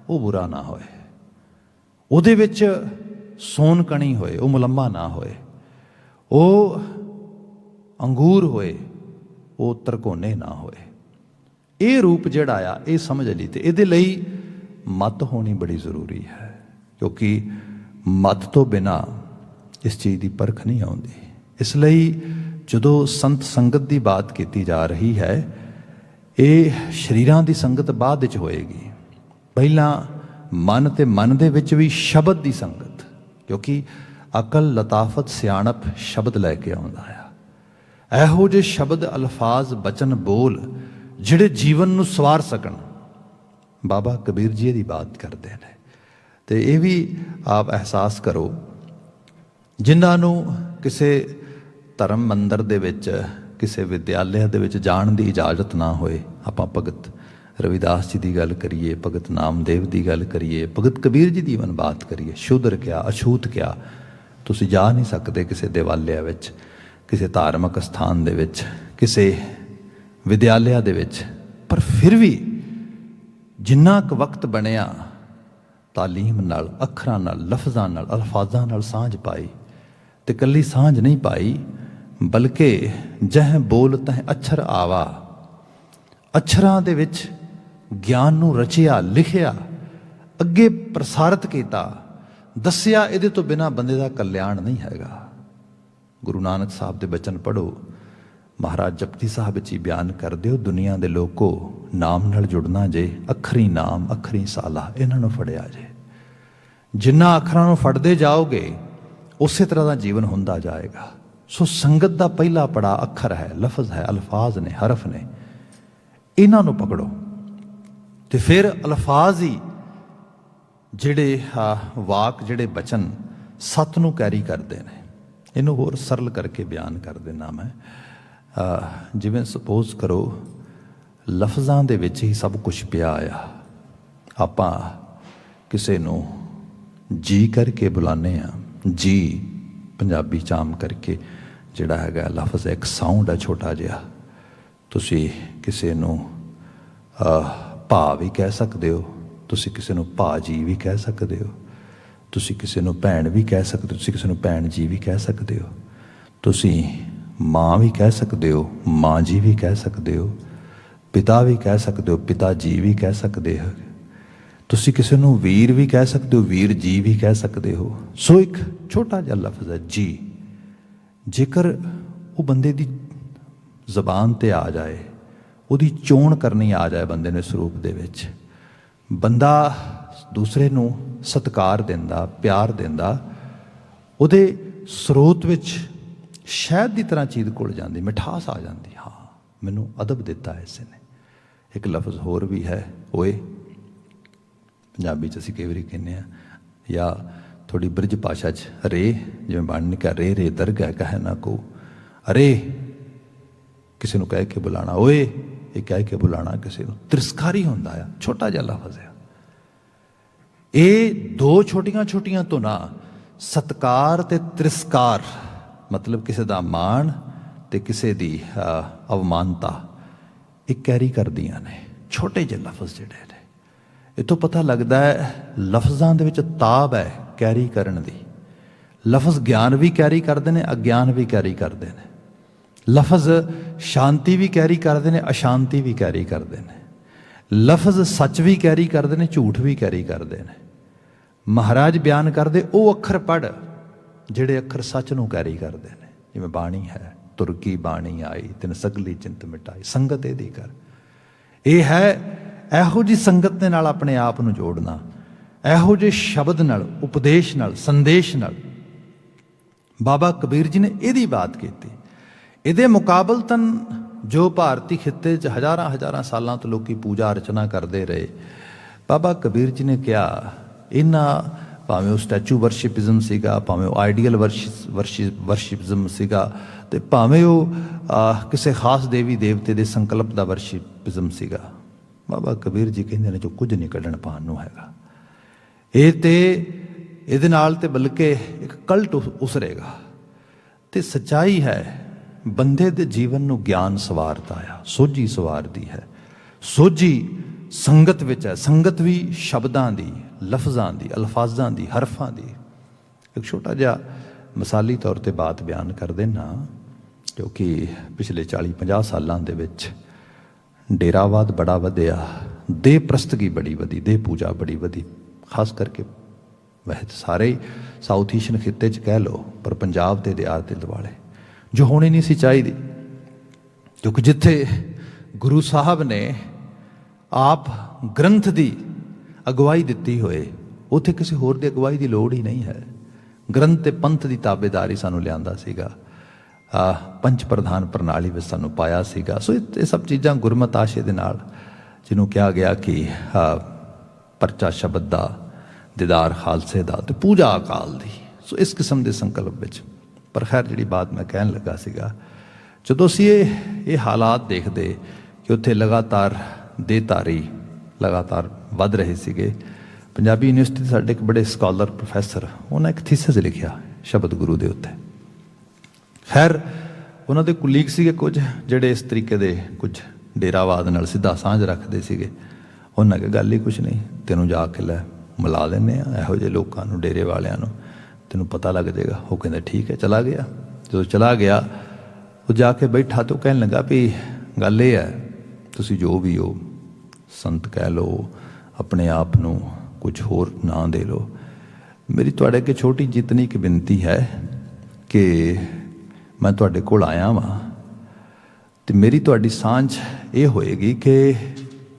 ਉਹ ਬੁਰਾ ਨਾ ਹੋਏ, ਉਹਦੇ ਵਿੱਚ ਸੋਨ ਕਣੀ ਹੋਏ, ਉਹ ਮੁਲੰਮਾ ਨਾ ਹੋਏ, ਉਹ ਅੰਗੂਰ ਹੋਏ, ਉਹ ਤਰਕੋਨੇ ਨਾ ਹੋਏ। ਇਹ ਰੂਪ ਜਿਹੜਾ ਆ, ਇਹ ਸਮਝ ਲਈ। ਤੇ ਇਹਦੇ ਲਈ ਮਤ ਹੋਣੀ ਬੜੀ ਜ਼ਰੂਰੀ ਹੈ, ਕਿਉਂਕਿ ਮਤ ਤੋਂ ਬਿਨਾਂ ਇਸ ਚੀਜ਼ ਦੀ ਪਰਖ ਨਹੀਂ ਆਉਂਦੀ। ਇਸ ਲਈ ਜਦੋਂ ਸੰਤ ਸੰਗਤ ਦੀ ਬਾਤ ਕੀਤੀ ਜਾ ਰਹੀ ਹੈ, ਇਹ ਸਰੀਰਾਂ ਦੀ ਸੰਗਤ ਬਾਅਦ ਵਿੱਚ ਹੋਏਗੀ। ਪਹਿਲਾਂ ਮਨ ਤੇ ਮਨ ਦੇ ਵਿੱਚ ਵੀ ਸ਼ਬਦ ਦੀ ਸੰਗਤ, ਕਿਉਂਕਿ ਅਕਲ, ਲਤਾਫਤ, ਸਿਆਣਪ ਸ਼ਬਦ ਲੈ ਕੇ ਆਉਂਦਾ ਆ। ਇਹੋ ਜਿਹੇ ਸ਼ਬਦ, ਅਲਫਾਜ਼, ਬਚਨ, ਬੋਲ ਜਿਹੜੇ ਜੀਵਨ ਨੂੰ ਸਵਾਰ ਸਕਣ। ਬਾਬਾ ਕਬੀਰ ਜੀ ਦੀ ਬਾਤ ਕਰਦੇ ਨੇ, ਤੇ ਇਹ ਵੀ ਆਪ ਅਹਿਸਾਸ ਕਰੋ, ਜਿਨ੍ਹਾਂ ਨੂੰ ਕਿਸੇ ਧਰਮ ਮੰਦਰ ਦੇ ਵਿੱਚ, ਕਿਸੇ ਵਿਦਿਆਲਿਆ ਦੇ ਵਿੱਚ ਜਾਣ ਦੀ ਇਜਾਜ਼ਤ ਨਾ ਹੋਏ। ਆਪਾਂ ਭਗਤ ਰਵਿਦਾਸ ਜੀ ਦੀ ਗੱਲ ਕਰੀਏ, ਭਗਤ ਨਾਮਦੇਵ ਦੀ ਗੱਲ ਕਰੀਏ, ਭਗਤ ਕਬੀਰ ਜੀ ਦੀ ਮਨ ਬਾਤ ਕਰੀਏ, ਸ਼ੂਦਰ ਕਿਆ, ਅਛੂਤ ਕਿਆ, ਤੁਸੀਂ ਜਾ ਨਹੀਂ ਸਕਦੇ ਕਿਸੇ ਦਿਵਾਲਿਆ ਵਿੱਚ, ਕਿਸੇ ਧਾਰਮਿਕ ਸਥਾਨ ਦੇ ਵਿੱਚ, ਕਿਸੇ ਵਿਦਿਆਲਿਆ ਦੇ ਵਿੱਚ। ਪਰ ਫਿਰ ਵੀ ਜਿੰਨਾ ਕੁ ਵਕਤ ਬਣਿਆ, ਤਾਲੀਮ ਨਾਲ, ਅੱਖਰਾਂ ਨਾਲ, ਲਫ਼ਜ਼ਾਂ ਨਾਲ, ਅਲਫਾਜ਼ਾਂ ਨਾਲ ਸਾਂਝ ਪਾਈ। ਤੇ ਇਕੱਲੀ ਸਾਂਝ ਨਹੀਂ ਪਾਈ, ਬਲਕਿ ਜਹ ਬੋਲ ਤਹ ਅੱਛਰ ਆਵਾ, ਅੱਛਰਾਂ ਦੇ ਵਿੱਚ ਗਿਆਨ ਨੂੰ ਰਚਿਆ, ਲਿਖਿਆ, ਅੱਗੇ ਪ੍ਰਸਾਰਿਤ ਕੀਤਾ, ਦੱਸਿਆ। ਇਹਦੇ ਤੋਂ ਬਿਨਾਂ ਬੰਦੇ ਦਾ ਕਲਿਆਣ ਨਹੀਂ ਹੈਗਾ। ਗੁਰੂ ਨਾਨਕ ਸਾਹਿਬ ਦੇ ਬਚਨ ਪੜ੍ਹੋ, ਮਹਾਰਾਜ ਜਪਜੀ ਸਾਹਿਬ ਵਿੱਚ ਹੀ ਬਿਆਨ ਕਰਦੇ ਹੋ, ਦੁਨੀਆ ਦੇ ਲੋਕੋ ਨਾਮ ਨਾਲ ਜੁੜਨਾ ਜੇ, ਅੱਖਰੀ ਨਾਮ, ਅੱਖਰੀ ਸਾਲਾ, ਇਹਨਾਂ ਨੂੰ ਫੜਿਆ ਜੇ। ਜਿੰਨਾ ਅੱਖਰਾਂ ਨੂੰ ਫੜਦੇ ਜਾਓਗੇ, ਉਸੇ ਤਰ੍ਹਾਂ ਦਾ ਜੀਵਨ ਹੁੰਦਾ ਜਾਏਗਾ। ਸੋ ਸੰਗਤ ਦਾ ਪਹਿਲਾ ਪੜਾਅ ਅੱਖਰ ਹੈ, ਲਫ਼ਜ਼ ਹੈ, ਅਲਫਾਜ਼ ਨੇ, ਹਰਫ ਨੇ। ਇਹਨਾਂ ਨੂੰ ਪਕੜੋ ਤੇ ਫਿਰ ਅਲਫਾਜ਼ ਹੀ ਜਿਹੜੇ ਵਾਕ, ਜਿਹੜੇ ਬਚਨ ਸੱਤ ਨੂੰ ਕੈਰੀ ਕਰਦੇ ਨੇ। ਇਹਨੂੰ ਹੋਰ ਸਰਲ ਕਰਕੇ ਬਿਆਨ ਕਰ ਦੇਣਾ ਮੈਂ। ਜਿਵੇਂ ਸਪੋਜ਼ ਕਰੋ, ਲਫ਼ਜ਼ਾਂ ਦੇ ਵਿੱਚ ਹੀ ਸਭ ਕੁਝ ਪਿਆ ਆ। ਆਪਾਂ ਕਿਸੇ ਨੂੰ ਜੀ ਕਰਕੇ ਬੁਲਾਉਂਦੇ ਹਾਂ। ਜੀ ਪੰਜਾਬੀ 'ਚ ਆਮ ਕਰਕੇ ਜਿਹੜਾ ਹੈਗਾ ਲਫ਼ਜ਼ ਇੱਕ ਸਾਊਂਡ ਹੈ ਛੋਟਾ ਜਿਹਾ। ਤੁਸੀਂ ਕਿਸੇ ਨੂੰ ਭਾ ਵੀ ਕਹਿ ਸਕਦੇ ਹੋ, ਤੁਸੀਂ ਕਿਸੇ ਨੂੰ ਭਾ ਜੀ ਵੀ ਕਹਿ ਸਕਦੇ ਹੋ, ਤੁਸੀਂ ਕਿਸੇ ਨੂੰ ਭੈਣ ਵੀ ਕਹਿ ਸਕਦੇ ਹੋ, ਤੁਸੀਂ ਕਿਸੇ ਨੂੰ ਭੈਣ ਜੀ ਵੀ ਕਹਿ ਸਕਦੇ ਹੋ, ਤੁਸੀਂ ਮਾਂ ਵੀ ਕਹਿ ਸਕਦੇ ਹੋ, ਮਾਂ ਜੀ ਵੀ ਕਹਿ ਸਕਦੇ ਹੋ, ਪਿਤਾ ਵੀ ਕਹਿ ਸਕਦੇ ਹੋ, ਪਿਤਾ ਜੀ ਵੀ ਕਹਿ ਸਕਦੇ ਹੋ, ਤੁਸੀਂ ਕਿਸੇ ਨੂੰ ਵੀਰ ਵੀ ਕਹਿ ਸਕਦੇ ਹੋ, ਵੀਰ ਜੀ ਵੀ ਕਹਿ ਸਕਦੇ ਹੋ। ਸੋ ਇੱਕ ਛੋਟਾ ਜਿਹਾ ਲਫ਼ਜ਼ ਹੈ ਜੀ। ਜੇਕਰ ਉਹ ਬੰਦੇ ਦੀ ਜ਼ਬਾਨ 'ਤੇ ਆ ਜਾਏ, ਉਹਦੀ ਚੋਣ ਕਰਨੀ ਆ ਜਾਏ ਬੰਦੇ ਨੂੰ ਇਸ ਰੂਪ ਦੇ ਵਿੱਚ, ਬੰਦਾ ਦੂਸਰੇ ਨੂੰ ਸਤਿਕਾਰ ਦਿੰਦਾ, ਪਿਆਰ ਦਿੰਦਾ, ਉਹਦੇ ਸਰੋਤ ਵਿੱਚ ਸ਼ਹਿਦ ਦੀ ਤਰ੍ਹਾਂ ਚੀਜ਼ ਘੁਲ ਜਾਂਦੀ, ਮਿਠਾਸ ਆ ਜਾਂਦੀ। ਹਾਂ, ਮੈਨੂੰ ਅਦਬ ਦਿੱਤਾ ਇਸੇ ਨੇ। ਇੱਕ ਲਫ਼ਜ਼ ਹੋਰ ਵੀ ਹੈ, ਓਏ। ਪੰਜਾਬੀ 'ਚ ਅਸੀਂ ਕਈ ਵਾਰੀ ਕਹਿੰਦੇ ਹਾਂ, ਜਾਂ ਥੋੜ੍ਹੀ ਬ੍ਰਿਜ ਭਾਸ਼ਾ 'ਚ ਰੇ, ਜਿਵੇਂ ਬਣ ਕਾ ਰੇ ਰੇ ਦਰਗਾਹ ਕਹਿ ਨਾ ਕੋ। ਅਰੇ ਕਿਸੇ ਨੂੰ ਕਹਿ ਕੇ ਬੁਲਾਣਾ, ਓਏ ਇਹ ਕਹਿ ਕੇ ਬੁਲਾਣਾ ਕਿਸੇ ਨੂੰ ਤਿਰਸਕਾਰੀ ਹੁੰਦਾ ਆ। ਛੋਟਾ ਜਿਹਾ ਲਫ਼ਜ਼ ਆ। ਇਹ ਦੋ ਛੋਟੀਆਂ ਛੋਟੀਆਂ ਧੁਨਾਂ, ਸਤਿਕਾਰ ਤੇ ਤਿਰਸਕਾਰ, ਮਤਲਬ ਕਿਸੇ ਦਾ ਮਾਣ ਤੇ ਕਿਸੇ ਦੀ ਅਵਮਾਨਤਾ, ਇਹ ਕੈਰੀ ਕਰਦੀਆਂ ਨੇ ਛੋਟੇ ਜਿਹੇ ਲਫ਼ਜ਼ ਜਿਹੜੇ ਨੇ। ਇਹ ਤੋਂ ਪਤਾ ਲੱਗਦਾ ਹੈ ਲਫ਼ਜ਼ਾਂ ਦੇ ਵਿੱਚ ਤਾਬ ਹੈ ਕੈਰੀ ਕਰਨ ਦੀ। ਲਫ਼ਜ਼ ਗਿਆਨ ਵੀ ਕੈਰੀ ਕਰਦੇ ਨੇ, ਅਗਿਆਨ ਵੀ ਕੈਰੀ ਕਰਦੇ ਨੇ। ਲਫ਼ਜ਼ ਸ਼ਾਂਤੀ ਵੀ ਕੈਰੀ ਕਰਦੇ ਨੇ, ਅਸ਼ਾਂਤੀ ਵੀ ਕੈਰੀ ਕਰਦੇ ਨੇ। ਲਫ਼ਜ਼ ਸੱਚ ਵੀ ਕੈਰੀ ਕਰਦੇ ਨੇ, ਝੂਠ ਵੀ ਕੈਰੀ ਕਰਦੇ ਨੇ। ਮਹਾਰਾਜ ਬਿਆਨ ਕਰਦੇ ਉਹ ਅੱਖਰ ਪੜ੍ਹ ਜਿਹੜੇ ਅੱਖਰ ਸੱਚ ਨੂੰ ਕੈਰੀ ਕਰਦੇ ਨੇ। ਜਿਵੇਂ ਬਾਣੀ ਹੈ, ਤੁਰਕੀ ਬਾਣੀ ਆਈ ਤਿਨ ਸਗਲੀ ਚਿੰਤ ਮਿਟਾਈ, ਸੰਗਤ ਇਹਦੀ ਕਰ। ਇਹ ਹੈ ਇਹੋ ਜਿਹੀ ਸੰਗਤ ਦੇ ਨਾਲ ਆਪਣੇ ਆਪ ਨੂੰ ਜੋੜਨਾ, ਇਹੋ ਜਿਹੇ ਸ਼ਬਦ ਨਾਲ, ਉਪਦੇਸ਼ ਨਾਲ, ਸੰਦੇਸ਼ ਨਾਲ। ਬਾਬਾ ਕਬੀਰ ਜੀ ਨੇ ਇਹਦੀ ਬਾਤ ਕੀਤੀ। ਇਹਦੇ ਮੁਕਾਬਲਤਨ ਜੋ ਭਾਰਤੀ ਖਿੱਤੇ 'ਚ ਹਜ਼ਾਰਾਂ ਹਜ਼ਾਰਾਂ ਸਾਲਾਂ ਤੋਂ ਲੋਕੀ ਪੂਜਾ ਅਰਚਨਾ ਕਰਦੇ ਰਹੇ, ਬਾਬਾ ਕਬੀਰ ਜੀ ਨੇ ਕਿਹਾ ਇਹਨਾਂ, ਭਾਵੇਂ ਉਹ ਸਟੈਚੂ ਵਰਸ਼ਿਪਿਜ਼ਮ ਸੀਗਾ, ਭਾਵੇਂ ਉਹ ਆਈਡੀਅਲ ਵਰਸ਼ਿਪਿਜ਼ਮ ਸੀਗਾ, ਅਤੇ ਭਾਵੇਂ ਉਹ ਕਿਸੇ ਖਾਸ ਦੇਵੀ ਦੇਵਤੇ ਦੇ ਸੰਕਲਪ ਦਾ ਵਰਸ਼ਿਪਿਜ਼ਮ ਸੀਗਾ, ਬਾਬਾ ਕਬੀਰ ਜੀ ਕਹਿੰਦੇ ਨੇ ਜੋ ਕੁਝ ਨਹੀਂ ਕੱਢਣ ਪਾਉਣ ਨੂੰ ਹੈਗਾ। ਇਹ ਤੇ ਇਹਦੇ ਨਾਲ ਤੇ ਬਲਕਿ ਇੱਕ ਕਲਟ ਉਸਰੇਗਾ। ਤੇ ਸੱਚਾਈ ਹੈ ਬੰਦੇ ਦੇ ਜੀਵਨ ਨੂੰ ਗਿਆਨ ਸਵਾਰਦਾ ਆ, ਸੋਝੀ ਸਵਾਰਦੀ ਹੈ। ਸੋਝੀ ਸੰਗਤ ਵਿੱਚ ਹੈ। ਸੰਗਤ ਵੀ ਸ਼ਬਦਾਂ ਦੀ, ਲਫ਼ਜ਼ਾਂ ਦੀ, ਅਲਫਾਜ਼ਾਂ ਦੀ, ਹਰਫਾਂ ਦੀ। ਇੱਕ ਛੋਟਾ ਜਿਹਾ ਮਿਸਾਲੀ ਤੌਰ 'ਤੇ ਬਾਤ ਬਿਆਨ ਕਰ ਦੇਣਾ, ਕਿਉਂਕਿ ਪਿਛਲੇ 40-50 ਸਾਲਾਂ ਦੇ ਵਿੱਚ ਡੇਰਾਵਾਦ ਬੜਾ ਵਧਿਆ, ਦੇਹ ਪ੍ਰਸਤਗੀ ਬੜੀ ਵਧੀ, ਦੇਹ ਪੂਜਾ ਬੜੀ ਵਧੀ। ਖਾਸ ਕਰਕੇ ਵੈਸੇ ਸਾਰੇ ਸਾਊਥ ਈਸਟਰਨ ਖਿੱਤੇ 'ਚ ਕਹਿ ਲਓ, ਪਰ ਪੰਜਾਬ ਦੇ ਦਿਆਰ ਦੇ ਦੁਆਲੇ, ਜੋ ਹੋਣੀ ਨਹੀਂ ਸੀ ਚਾਹੀਦੀ। ਕਿਉਂਕਿ ਜਿੱਥੇ ਗੁਰੂ ਸਾਹਿਬ ਨੇ ਆਪ ਗ੍ਰੰਥ ਦੀ ਅਗਵਾਈ ਦਿੱਤੀ ਹੋਏ, ਉੱਥੇ ਕਿਸੇ ਹੋਰ ਦੀ ਅਗਵਾਈ ਦੀ ਲੋੜ ਹੀ ਨਹੀਂ ਹੈ। ਗ੍ਰੰਥ ਤੇ ਪੰਥ ਦੀ ਤਾਬੇਦਾਰੀ ਸਾਨੂੰ ਲਿਆਂਦਾ ਸੀਗਾ, ਪੰਚ ਪ੍ਰਧਾਨ ਪ੍ਰਣਾਲੀ ਵਿੱਚ ਸਾਨੂੰ ਪਾਇਆ ਸੀਗਾ। ਸੋ ਇਹ ਸਭ ਚੀਜ਼ਾਂ ਗੁਰਮਤਿ ਆਸ਼ੇ ਦੇ ਨਾਲ, ਜਿਹਨੂੰ ਕਿਹਾ ਗਿਆ ਕਿ ਪਰਚਾ ਸ਼ਬਦ ਦਾ, ਦੀਦਾਰ ਖਾਲਸੇ ਦਾ, ਤੇ ਪੂਜਾ ਅਕਾਲ ਦੀ। ਸੋ ਇਸ ਕਿਸਮ ਦੇ ਸੰਕਲਪ ਵਿੱਚ। ਪਰ ਖੈਰ ਜਿਹੜੀ ਬਾਤ ਮੈਂ ਕਹਿਣ ਲੱਗਾ ਸੀਗਾ, ਜਦੋਂ ਅਸੀਂ ਇਹ ਹਾਲਾਤ ਦੇਖਦੇ ਕਿ ਉੱਥੇ ਲਗਾਤਾਰ ਦੇਹਧਾਰੀ ਲਗਾਤਾਰ ਵੱਧ ਰਹੇ ਸੀਗੇ, ਪੰਜਾਬੀ ਯੂਨੀਵਰਸਿਟੀ ਦੇ ਸਾਡੇ ਇੱਕ ਬੜੇ ਸਕਾਲਰ ਪ੍ਰੋਫੈਸਰ, ਉਹਨਾਂ ਇੱਕ ਥੀਸਿਸ ਲਿਖਿਆ ਸ਼ਬਦ ਗੁਰੂ ਦੇ ਉੱਤੇ। ਖੈਰ ਉਹਨਾਂ ਦੇ ਕੁਲੀਗ ਸੀਗੇ ਕੁਝ ਜਿਹੜੇ ਇਸ ਤਰੀਕੇ ਦੇ ਕੁਝ ਡੇਰਾਵਾਦ ਨਾਲ ਸਿੱਧਾ ਸਾਂਝ ਰੱਖਦੇ ਸੀਗੇ। ਉਹਨਾਂ ਕਿ ਗੱਲ ਹੀ ਕੁਛ ਨਹੀਂ, ਤੈਨੂੰ ਜਾ ਕੇ ਲੈ ਮਿਲਾ ਲੈਂਦੇ ਹਾਂ ਇਹੋ ਜਿਹੇ ਲੋਕਾਂ ਨੂੰ, ਡੇਰੇ ਵਾਲਿਆਂ ਨੂੰ, ਤੈਨੂੰ ਪਤਾ ਲੱਗ ਜਾਏਗਾ। ਉਹ ਕਹਿੰਦਾ ਠੀਕ ਹੈ। ਚਲਾ ਗਿਆ। ਜਦੋਂ ਚਲਾ ਗਿਆ, ਉਹ ਜਾ ਕੇ ਬੈਠਾ ਤਾਂ ਉਹ ਕਹਿਣ ਲੱਗਾ ਵੀ ਗੱਲ ਇਹ ਹੈ, ਤੁਸੀਂ ਜੋ ਵੀ ਹੋ, ਸੰਤ ਕਹਿ ਲਓ, ਆਪਣੇ ਆਪ ਨੂੰ ਕੁਝ ਹੋਰ ਨਾਂ ਦੇ ਲਓ, ਮੇਰੀ ਤੁਹਾਡੇ ਅੱਗੇ ਛੋਟੀ ਜਿਤਨੀ ਇੱਕ ਬੇਨਤੀ ਹੈ ਕਿ ਮੈਂ ਤੁਹਾਡੇ ਕੋਲ ਆਇਆ ਵਾਂ, ਅਤੇ ਮੇਰੀ ਤੁਹਾਡੀ ਸਾਂਝ ਇਹ ਹੋਏਗੀ ਕਿ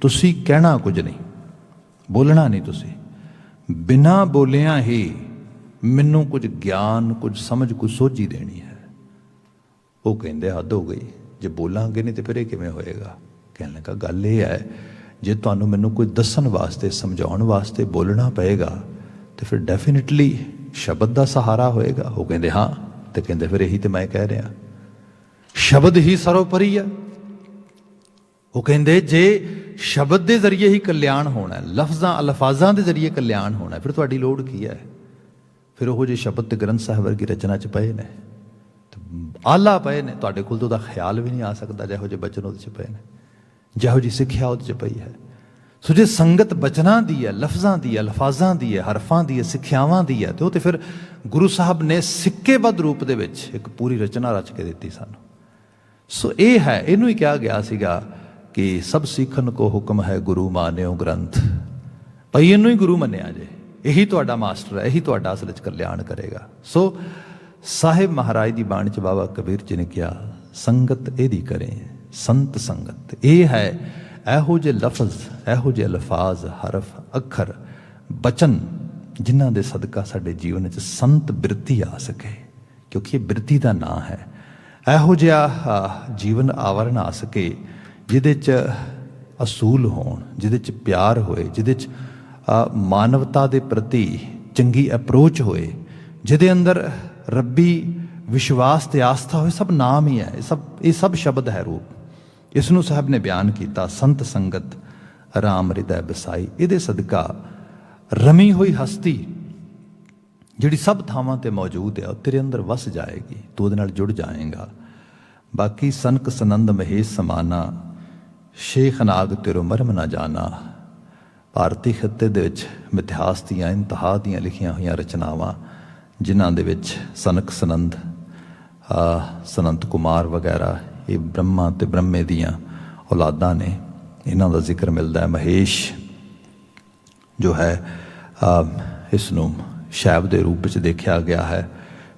ਤੁਸੀਂ ਕਹਿਣਾ ਕੁਝ ਨਹੀਂ, ਬੋਲਣਾ ਨਹੀਂ। ਤੁਸੀਂ ਬਿਨਾਂ ਬੋਲਿਆਂ ਹੀ ਮੈਨੂੰ ਕੁਝ ਗਿਆਨ, ਕੁਝ ਸਮਝ, ਕੁਝ ਸੋਝੀ ਦੇਣੀ ਹੈ। ਉਹ ਕਹਿੰਦੇ ਹੱਦ ਹੋ ਗਈ, ਜੇ ਬੋਲਾਂਗੇ ਨਹੀਂ ਤਾਂ ਫਿਰ ਇਹ ਕਿਵੇਂ ਹੋਏਗਾ। ਕਹਿਣ ਲੱਗਾ ਗੱਲ ਇਹ ਹੈ, ਜੇ ਤੁਹਾਨੂੰ ਮੈਨੂੰ ਕੋਈ ਦੱਸਣ ਵਾਸਤੇ, ਸਮਝਾਉਣ ਵਾਸਤੇ ਬੋਲਣਾ ਪਏਗਾ, ਤੇ ਫਿਰ ਡੈਫੀਨੇਟਲੀ ਸ਼ਬਦ ਦਾ ਸਹਾਰਾ ਹੋਏਗਾ। ਉਹ ਕਹਿੰਦੇ ਹਾਂ। ਤੇ ਕਹਿੰਦੇ ਫਿਰ ਇਹੀ ਤੇ ਮੈਂ ਕਹਿ ਰਿਹਾ, ਸ਼ਬਦ ਹੀ ਸਰਵੋਪਰੀ ਹੈ। ਉਹ ਕਹਿੰਦੇ ਜੇ ਸ਼ਬਦ ਦੇ ਜ਼ਰੀਏ ਹੀ ਕਲਿਆਣ ਹੋਣਾ, ਲਫ਼ਜ਼ਾਂ ਅਲਫਾਜ਼ਾਂ ਦੇ ਜ਼ਰੀਏ ਕਲਿਆਣ ਹੋਣਾ, ਫਿਰ ਤੁਹਾਡੀ ਲੋੜ ਕੀ ਹੈ। ਫਿਰ ਉਹੋ ਜਿਹੇ ਸ਼ਬਦ ਤੇ ਗ੍ਰੰਥ ਸਾਹਿਬ ਵਰਗੀ ਰਚਨਾ 'ਚ ਪਏ ਨੇ, ਆਲਾ ਪਏ ਨੇ, ਤੁਹਾਡੇ ਕੋਲ ਤਾਂ ਉਹਦਾ ਖਿਆਲ ਵੀ ਨਹੀਂ ਆ ਸਕਦਾ ਜਿਹੋ ਜਿਹੇ ਬਚਨ ਉਹਦੇ 'ਚ ਪਏ ਨੇ, ਜਿਹੋ ਜਿਹੀ ਸਿੱਖਿਆ ਉਹਦੇ 'ਚ ਪਈ ਹੈ। ਸੋ ਜੇ ਸੰਗਤ ਬਚਨਾਂ ਦੀ ਹੈ, ਲਫ਼ਜ਼ਾਂ ਦੀ ਹੈ, ਅਲਫਾਜ਼ਾਂ ਦੀ ਹੈ, ਹਰਫਾਂ ਦੀ ਹੈ, ਸਿੱਖਿਆਵਾਂ ਦੀ ਹੈ, ਤੇ ਉਹ ਤੇ ਫਿਰ ਗੁਰੂ ਸਾਹਿਬ ਨੇ ਸਿੱਕੇਬੱਧ ਰੂਪ ਦੇ ਵਿੱਚ ਇੱਕ ਪੂਰੀ ਰਚਨਾ ਰਚ ਕੇ ਦਿੱਤੀ ਸਾਨੂੰ। ਸੋ ਇਹ ਹੈ, ਇਹਨੂੰ ਹੀ ਕਿਹਾ ਗਿਆ ਸੀਗਾ ਕਿ ਸਭ ਸਿੱਖਣ ਕੋ ਹੁਕਮ ਹੈ ਗੁਰੂ ਮਾਨਿਓ ਗ੍ਰੰਥ। ਭਈ ਇਹਨੂੰ ਹੀ ਗੁਰੂ ਮੰਨਿਆ ਜੇ, ਇਹੀ ਤੁਹਾਡਾ ਮਾਸਟਰ ਹੈ, ਇਹੀ ਤੁਹਾਡਾ ਅਸਲ 'ਚ ਕਲਿਆਣ ਕਰੇਗਾ। ਸੋ ਸਾਹਿਬ ਮਹਾਰਾਜ ਦੀ ਬਾਣੀ 'ਚ ਬਾਬਾ ਕਬੀਰ ਜੀ ਨੇ ਕਿਹਾ ਸੰਗਤ ਇਹਦੀ ਕਰੇ, ਸੰਤ ਸੰਗਤ। ਇਹ ਹੈ ਇਹੋ ਜਿਹੇ ਲਫ਼ਜ਼, ਇਹੋ ਜਿਹੇ ਅਲਫਾਜ਼, ਹਰਫ, ਅੱਖਰ, ਬਚਨ ਜਿਨ੍ਹਾਂ ਦੇ ਸਦਕਾ ਸਾਡੇ ਜੀਵਨ 'ਚ ਸੰਤ ਬਿਰਤੀ ਆ ਸਕੇ, ਕਿਉਂਕਿ ਇਹ ਬਿਰਤੀ ਦਾ ਨਾਂ ਹੈ। ਇਹੋ ਜਿਹਾ ਜੀਵਨ ਆਵਰਨ ਆ ਸਕੇ ਜਿਹਦੇ 'ਚ ਅਸੂਲ ਹੋਣ, ਜਿਹਦੇ 'ਚ ਪਿਆਰ ਹੋਏ, ਜਿਹਦੇ 'ਚ ਮਾਨਵਤਾ ਦੇ ਪ੍ਰਤੀ ਚੰਗੀ ਅਪਰੋਚ ਹੋਏ, ਜਿਹਦੇ ਅੰਦਰ ਰੱਬੀ ਵਿਸ਼ਵਾਸ ਤੇ ਆਸਥਾ ਹੋਏ। ਸਭ ਨਾਮ ਹੀ ਹੈ, ਇਹ ਸਭ ਸ਼ਬਦ ਹੈ ਰੂਪ। ਇਸ ਨੂੰ ਸਾਹਿਬ ਨੇ ਬਿਆਨ ਕੀਤਾ, ਸੰਤ ਸੰਗਤ ਰਾਮ ਹਿਰਦੈ ਬਸਾਈ। ਇਹਦੇ ਸਦਕਾ ਰਮੀ ਹੋਈ ਹਸਤੀ ਜਿਹੜੀ ਸਭ ਥਾਵਾਂ ਤੇ ਮੌਜੂਦ ਹੈ ਉਹ ਤੇਰੇ ਅੰਦਰ ਵਸ ਜਾਏਗੀ, ਤੂੰ ਉਹਦੇ ਨਾਲ ਜੁੜ ਜਾਏਗਾ। ਬਾਕੀ ਸਨਕ ਸਨੰਦ ਮਹੇਸ਼ ਸਮਾਨਾ, ਸ਼ੇਖ ਨਾਗ ਤੇਰੋ ਮਰਮ ਨਾ ਜਾਣਾ। ਭਾਰਤੀ ਖਿੱਤੇ ਦੇ ਵਿੱਚ ਮਿਥਿਹਾਸ ਦੀਆਂ ਇੰਤਹਾ ਦੀਆਂ ਲਿਖੀਆਂ ਹੋਈਆਂ ਰਚਨਾਵਾਂ, ਜਿਨ੍ਹਾਂ ਦੇ ਵਿੱਚ ਸਨਕ ਸਨੰਦ, ਸਨੰਤ ਕੁਮਾਰ ਵਗੈਰਾ, ਇਹ ਬ੍ਰਹਮਾ ਤੇ ਬ੍ਰਹਮੇ ਦੀਆਂ ਔਲਾਦਾਂ ਨੇ, ਇਹਨਾਂ ਦਾ ਜ਼ਿਕਰ ਮਿਲਦਾ ਹੈ। ਮਹੇਸ਼ ਜੋ ਹੈ ਇਸ ਨੂੰ ਸ਼ੈਵ ਦੇ ਰੂਪ ਵਿੱਚ ਦੇਖਿਆ ਗਿਆ ਹੈ।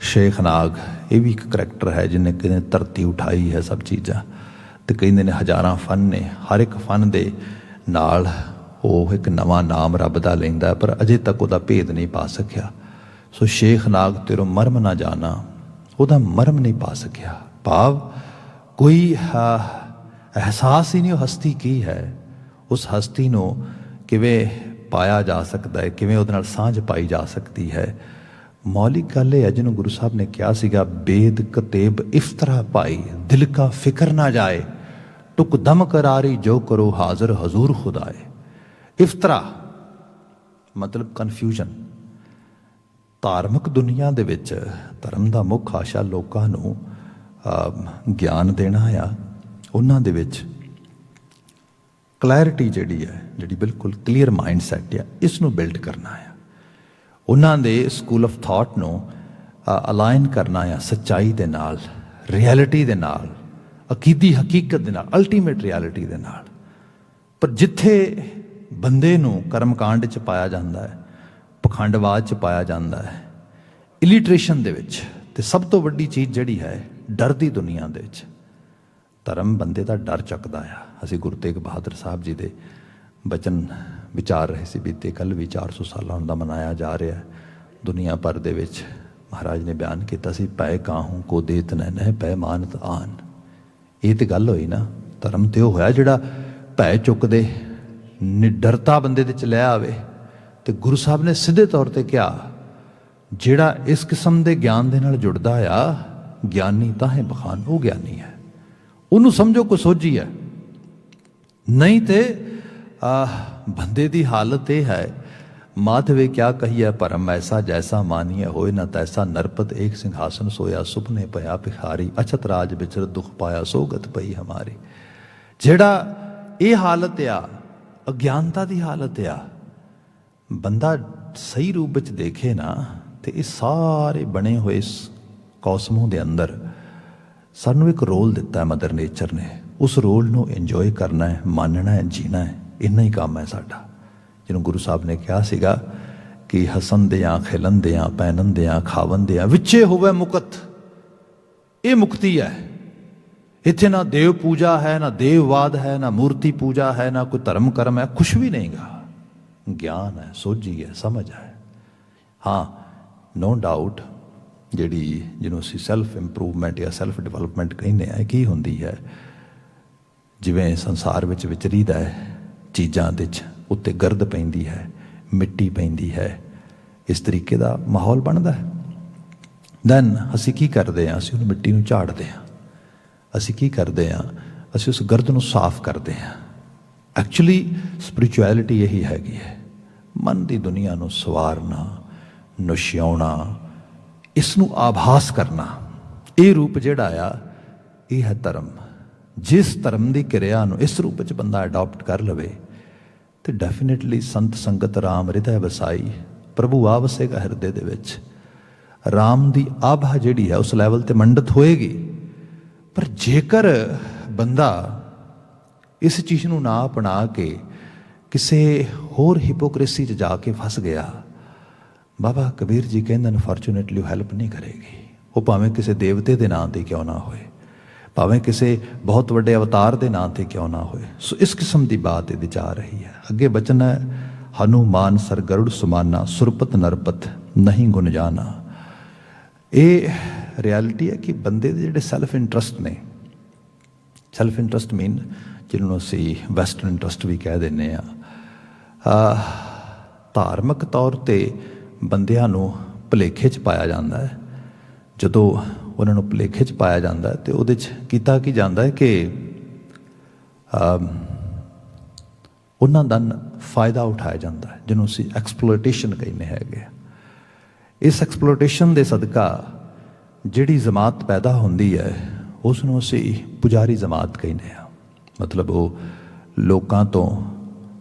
ਸ਼ੇਖ ਨਾਗ ਇਹ ਵੀ ਇੱਕ ਕਰੈਕਟਰ ਹੈ ਜਿਹਨੇ ਕਿਤੇ ਧਰਤੀ ਉਠਾਈ ਹੈ ਸਭ ਚੀਜ਼ਾਂ, ਤੇ ਕਹਿੰਦੇ ਨੇ ਹਜ਼ਾਰਾਂ ਫਨ ਨੇ, ਹਰ ਇੱਕ ਫਨ ਦੇ ਨਾਲ ਉਹ ਇੱਕ ਨਵਾਂ ਨਾਮ ਰੱਬ ਦਾ ਲੈਂਦਾ, ਪਰ ਅਜੇ ਤੱਕ ਉਹਦਾ ਭੇਦ ਨਹੀਂ ਪਾ ਸਕਿਆ। ਸੋ ਸ਼ੇਖ ਨਾਗ ਤੇਰੋ ਮਰਮ ਨਾ ਜਾਣਾ, ਉਹਦਾ ਮਰਮ ਨਹੀਂ ਪਾ ਸਕਿਆ। ਭਾਵ ਕੋਈ ਅਹਿਸਾਸ ਹੀ ਨਹੀਂ ਉਹ ਹਸਤੀ ਕੀ ਹੈ, ਉਸ ਹਸਤੀ ਨੂੰ ਕਿਵੇਂ ਪਾਇਆ ਜਾ ਸਕਦਾ ਹੈ, ਕਿਵੇਂ ਉਹਦੇ ਨਾਲ ਸਾਂਝ ਪਾਈ ਜਾ ਸਕਦੀ ਹੈ। ਮੌਲਿਕ ਗੱਲ ਇਹ ਹੈ ਜਿਹਨੂੰ ਗੁਰੂ ਸਾਹਿਬ ਨੇ ਕਿਹਾ ਸੀਗਾ, ਬੇਦ ਕਤੇਬ ਇਫਤਰਾ ਪਾਈ, ਦਿਲ ਕਾ ਫਿਕਰ ਨਾ ਜਾਏ, ਟੁਕ ਦਮ ਕਰਾਰੀ ਜੋ ਕਰੋ ਹਾਜ਼ਰ ਹਜ਼ੂਰ ਖੁਦਾਏ। ਇਫਤਰਾ ਮਤਲਬ ਕਨਫਿਊਜ਼ਨ। ਧਾਰਮਿਕ ਦੁਨੀਆ ਦੇ ਵਿੱਚ ਧਰਮ ਦਾ ਮੁੱਖ ਆਸ਼ਾ ਲੋਕਾਂ ਨੂੰ ਗਿਆਨ ਦੇਣਾ ਆ, ਉਹਨਾਂ ਦੇ ਵਿੱਚ ਕਲੈਰਿਟੀ ਜਿਹੜੀ ਹੈ, ਜਿਹੜੀ ਬਿਲਕੁਲ ਕਲੀਅਰ ਮਾਈਂਡ ਸੈਟ ਆ, ਇਸ ਨੂੰ ਬਿਲਡ ਕਰਨਾ ਆ। ਉਹਨਾਂ ਦੇ ਸਕੂਲ ਆਫ ਥਾਟ ਨੂੰ ਅਲਾਈਨ ਕਰਨਾ ਆ ਸੱਚਾਈ ਦੇ ਨਾਲ, ਰਿਐਲਿਟੀ ਦੇ ਨਾਲ, ਅਕੀਦੀ ਹਕੀਕਤ ਦੇ ਨਾਲ, ਅਲਟੀਮੇਟ ਰਿਐਲਿਟੀ ਦੇ ਨਾਲ। ਪਰ ਜਿੱਥੇ ਬੰਦੇ ਨੂੰ ਕਰਮਕਾਂਡ 'ਚ ਪਾਇਆ ਜਾਂਦਾ ਹੈ, ਪਖੰਡਵਾਦ 'ਚ ਪਾਇਆ ਜਾਂਦਾ ਹੈ, ਇਲਿਟਰੇਸ਼ਨ ਦੇ ਵਿੱਚ, ਤੇ ਸਭ ਤੋਂ ਵੱਡੀ ਚੀਜ਼ ਜਿਹੜੀ ਹੈ ਡਰ ਦੀ ਦੁਨੀਆ ਦੇ ਵਿੱਚ, ਧਰਮ ਬੰਦੇ ਦਾ ਡਰ ਚੱਕਦਾ ਆ। ਅਸੀਂ ਗੁਰੂ ਤੇਗ ਬਹਾਦਰ ਸਾਹਿਬ ਜੀ ਦੇ ਬਚਨ ਵਿਚਾਰ ਰਹੇ ਸੀ, ਬੀਤੇ ਕੱਲ੍ਹ ਵੀ 400 ਸਾਲਾਂ ਦਾ ਮਨਾਇਆ ਜਾ ਰਿਹਾ ਹੈ। ਦੁਨੀਆ ਭਰ ਦੇ ਵਿੱਚ ਮਹਾਰਾਜ ਨੇ ਬਿਆਨ ਕੀਤਾ ਸੀ, ਪੈ ਕਾਹੂ ਕੋ ਦੇਤ ਨਹਿ ਪੈ ਮਾਨਤ ਆਨ। ਇਹ ਤੇ ਗੱਲ ਹੋਈ ਨਾ, ਧਰਮ ਤੇ ਉਹ ਹੋਇਆ ਜਿਹੜਾ ਭੈ ਚੁੱਕਦੇ, ਨਿਡਰਤਾ ਬੰਦੇ ਦੇ 'ਚ ਲੈ ਆਵੇ। ਤੇ ਗੁਰੂ ਸਾਹਿਬ ਨੇ ਸਿੱਧੇ ਤੌਰ ਤੇ ਕਿਹਾ, ਜਿਹੜਾ ਇਸ ਕਿਸਮ ਦੇ ਗਿਆਨ ਦੇ ਨਾਲ ਜੁੜਦਾ ਆ, ਗਿਆਨੀ ਤਾਂ ਹੈ ਬਖਾਨ, ਉਹ ਗਿਆਨੀ ਹੈ, ਉਹਨੂੰ ਸਮਝੋ ਕੋਈ ਸੋਝੀ ਹੈ। ਨਹੀਂ ਤੇ ਬੰਦੇ ਦੀ ਹਾਲਤ ਇਹ ਹੈ, ਮਾਧਵੇ ਕਿਆ ਕਹੀਏ ਭਰਮ ਐਸਾ, ਜੈਸਾ ਮਾਨੀਏ ਹੋਏ ਨਾ ਤੈਸਾ, ਨਰਪਤ ਏਕ ਸਿੰਘਾਸਨ ਸੋਇਆ, ਸੁਪਨੇ ਪਿਆ ਭਿਖਾਰੀ, ਅਛਤ ਰਾਜ ਵਿਚਰ ਦੁਖ ਪਾਇਆ, ਸੋਗਤ ਪਈ ਹਮਾਰੀ। ਜਿਹੜਾ ਇਹ ਹਾਲਤ ਆ, ਅਗਿਆਨਤਾ ਦੀ ਹਾਲਤ ਆ, ਬੰਦਾ ਸਹੀ ਰੂਪ ਵਿੱਚ ਦੇਖੇ ਨਾ, ਤੇ ਇਹ ਸਾਰੇ ਬਣੇ ਹੋਏ ਇਸ ਕੌਸਮੋਂ ਦੇ ਅੰਦਰ ਸਾਨੂੰ ਇੱਕ ਰੋਲ ਦਿੱਤਾ ਹੈ ਮਦਰ ਨੇਚਰ ਨੇ। ਉਸ ਰੋਲ ਨੂੰ ਇੰਜੋਏ ਕਰਨਾ ਹੈ, ਮੰਨਣਾ ਹੈ, ਜੀਣਾ ਹੈ, ਇੰਨਾ ਹੀ ਕੰਮ ਹੈ ਸਾਡਾ। ਜਿਹਨੂੰ ਗੁਰੂ ਸਾਹਿਬ ਨੇ ਕਿਹਾ ਸੀਗਾ ਕਿ ਹਸੰਦਿਆਂ ਖਿਲੰਦਿਆਂ ਪਹਿਨੰਦਿਆਂ ਖਾਵੰਦਿਆਂ ਵਿੱਚੇ ਹੋਵੇ ਮੁਕਤ। ਇਹ ਮੁਕਤੀ ਹੈ। ਇੱਥੇ ਨਾ ਦੇਵ ਪੂਜਾ ਹੈ, ਨਾ ਦੇਵਵਾਦ ਹੈ, ਨਾ ਮੂਰਤੀ ਪੂਜਾ ਹੈ, ਨਾ ਕੋਈ ਧਰਮ ਕਰਮ ਹੈ, ਕੁਛ ਵੀ ਨਹੀਂਗਾ। ਗਿਆਨ ਹੈ, ਸੋਝੀ ਹੈ, ਸਮਝ ਹੈ। ਹਾਂ, ਨੋ ਡਾਊਟ ਜਿਹਨੂੰ ਅਸੀਂ ਸੈਲਫ ਇੰਪਰੂਵਮੈਂਟ ਜਾਂ ਸੈਲਫ ਡਿਵੈਲਪਮੈਂਟ ਕਹਿੰਦੇ ਆ, ਕੀ ਹੁੰਦੀ ਹੈ, ਜਿਵੇਂ ਸੰਸਾਰ ਵਿੱਚ ਵਿਚਰੀਦਾ ਹੈ, ਚੀਜ਼ਾਂ ਦੇ 'ਚ ਉੱਤੇ ਗਰਦ ਪੈਂਦੀ ਹੈ, ਮਿੱਟੀ ਪੈਂਦੀ ਹੈ, ਇਸ ਤਰੀਕੇ ਦਾ ਮਾਹੌਲ ਬਣਦਾ ਹੈ। ਦੈਨ ਅਸੀਂ ਕੀ ਕਰਦੇ ਹਾਂ, ਅਸੀਂ ਉਹਨੂੰ ਮਿੱਟੀ ਨੂੰ ਝਾੜਦੇ ਹਾਂ। ਅਸੀਂ ਕੀ ਕਰਦੇ ਹਾਂ, ਅਸੀਂ ਉਸ ਗਰਦ ਨੂੰ ਸਾਫ਼ ਕਰਦੇ ਹਾਂ। ਐਕਚੁਅਲੀ ਸਪਿਰਿਚੁਅਲਿਟੀ ਇਹੀ ਹੈਗੀ ਹੈ, ਮਨ ਦੀ ਦੁਨੀਆ ਨੂੰ ਸਵਾਰਨਾ, ਨਸ਼ਿਆਉਣਾ, ਇਸ ਨੂੰ ਆਭਾਸ ਕਰਨਾ, ਇਹ ਰੂਪ ਜਿਹੜਾ ਆ ਇਹ ਹੈ ਧਰਮ। ਜਿਸ ਧਰਮ ਦੀ ਕਿਰਿਆ ਨੂੰ ਇਸ ਰੂਪ ਵਿੱਚ ਬੰਦਾ ਅਡਾਪਟ ਕਰ ਲਵੇ ਤੇ ਡੈਫੀਨੇਟਲੀ ਸੰਤ ਸੰਗਤ ਰਾਮ ਹਿਰਦੈ ਵਸਾਈ, ਪ੍ਰਭੂ ਆ ਵਸੇਗਾ ਹਿਰਦੇ ਦੇ ਵਿੱਚ। ਰਾਮ ਦੀ ਆਭਾ ਜਿਹੜੀ ਹੈ ਉਸ ਲੈਵਲ ਤੇ ਮੰਡਤ ਹੋਏਗੀ। ਪਰ ਜੇਕਰ ਬੰਦਾ ਇਸ ਚੀਜ਼ ਨੂੰ ਨਾ ਅਪਣਾ ਕੇ ਕਿਸੇ ਹੋਰ ਹਿਪੋਕ੍ਰੇਸੀ 'ਚ ਜਾ ਕੇ ਫਸ ਗਿਆ, ਬਾਬਾ ਕਬੀਰ ਜੀ ਕਹਿੰਦੇ ਨੇ ਫੋਰਚੂਨੇਟਲੀ ਉਹ ਹੈਲਪ ਨਹੀਂ ਕਰੇਗੀ। ਉਹ ਭਾਵੇਂ ਕਿਸੇ ਦੇਵਤੇ ਦੇ ਨਾਂ 'ਤੇ ਕਿਉਂ ਨਾ ਹੋਏ, ਭਾਵੇਂ ਕਿਸੇ ਬਹੁਤ ਵੱਡੇ ਅਵਤਾਰ ਦੇ ਨਾਂ 'ਤੇ ਕਿਉਂ ਨਾ ਹੋਏ। ਸੋ ਇਸ ਕਿਸਮ ਦੀ ਬਾਤ ਇਹਦੇ 'ਚ ਆ ਰਹੀ ਹੈ। ਅੱਗੇ ਬਚਨ ਹੈ, ਹਨੂਮਾਨ ਸਰ ਗਰੁੜ ਸੁਮਾਨਾ, ਸੁਰਪਤ ਨਰਪਤ ਨਹੀਂ ਗੁਣ ਜਾਣਾ। ਇਹ ਰਿਐਲਿਟੀ ਹੈ ਕਿ ਬੰਦੇ ਦੇ ਜਿਹੜੇ ਸੈਲਫ ਇੰਟਰਸਟ ਨੇ, ਸੈਲਫ ਇੰਟਰਸਟ ਮੀਨ ਜਿਹਨੂੰ ਅਸੀਂ ਵੈਸਟਰਨ ਇੰਟਰਸਟ ਵੀ ਕਹਿ ਦਿੰਦੇ ਹਾਂ, ਧਾਰਮਿਕ ਤੌਰ 'ਤੇ ਬੰਦਿਆਂ ਨੂੰ ਭੁਲੇਖੇ 'ਚ ਪਾਇਆ ਜਾਂਦਾ ਹੈ। ਜਦੋਂ ਉਹਨਾਂ ਨੂੰ ਭੁਲੇਖੇ 'ਚ ਪਾਇਆ ਜਾਂਦਾ ਤੇ ਉਹਦੇ 'ਚ ਕੀਤਾ ਕੀ ਜਾਂਦਾ ਹੈ ਕਿ ਉਹਨਾਂ ਦਾ ਫਾਇਦਾ ਉਠਾਇਆ ਜਾਂਦਾ ਹੈ, ਜਿਹਨੂੰ ਅਸੀਂ ਐਕਸਪਲੋਇਟੇਸ਼ਨ ਕਹਿੰਦੇ ਹੈਗੇ। ਇਸ ਐਕਸਪਲੋਇਟੇਸ਼ਨ ਦੇ ਸਦਕਾ ਜਿਹੜੀ ਜਮਾਤ ਪੈਦਾ ਹੁੰਦੀ ਹੈ ਉਸ ਨੂੰ ਅਸੀਂ ਪੁਜਾਰੀ ਜਮਾਤ ਕਹਿੰਦੇ ਹਾਂ। ਮਤਲਬ ਉਹ ਲੋਕਾਂ ਤੋਂ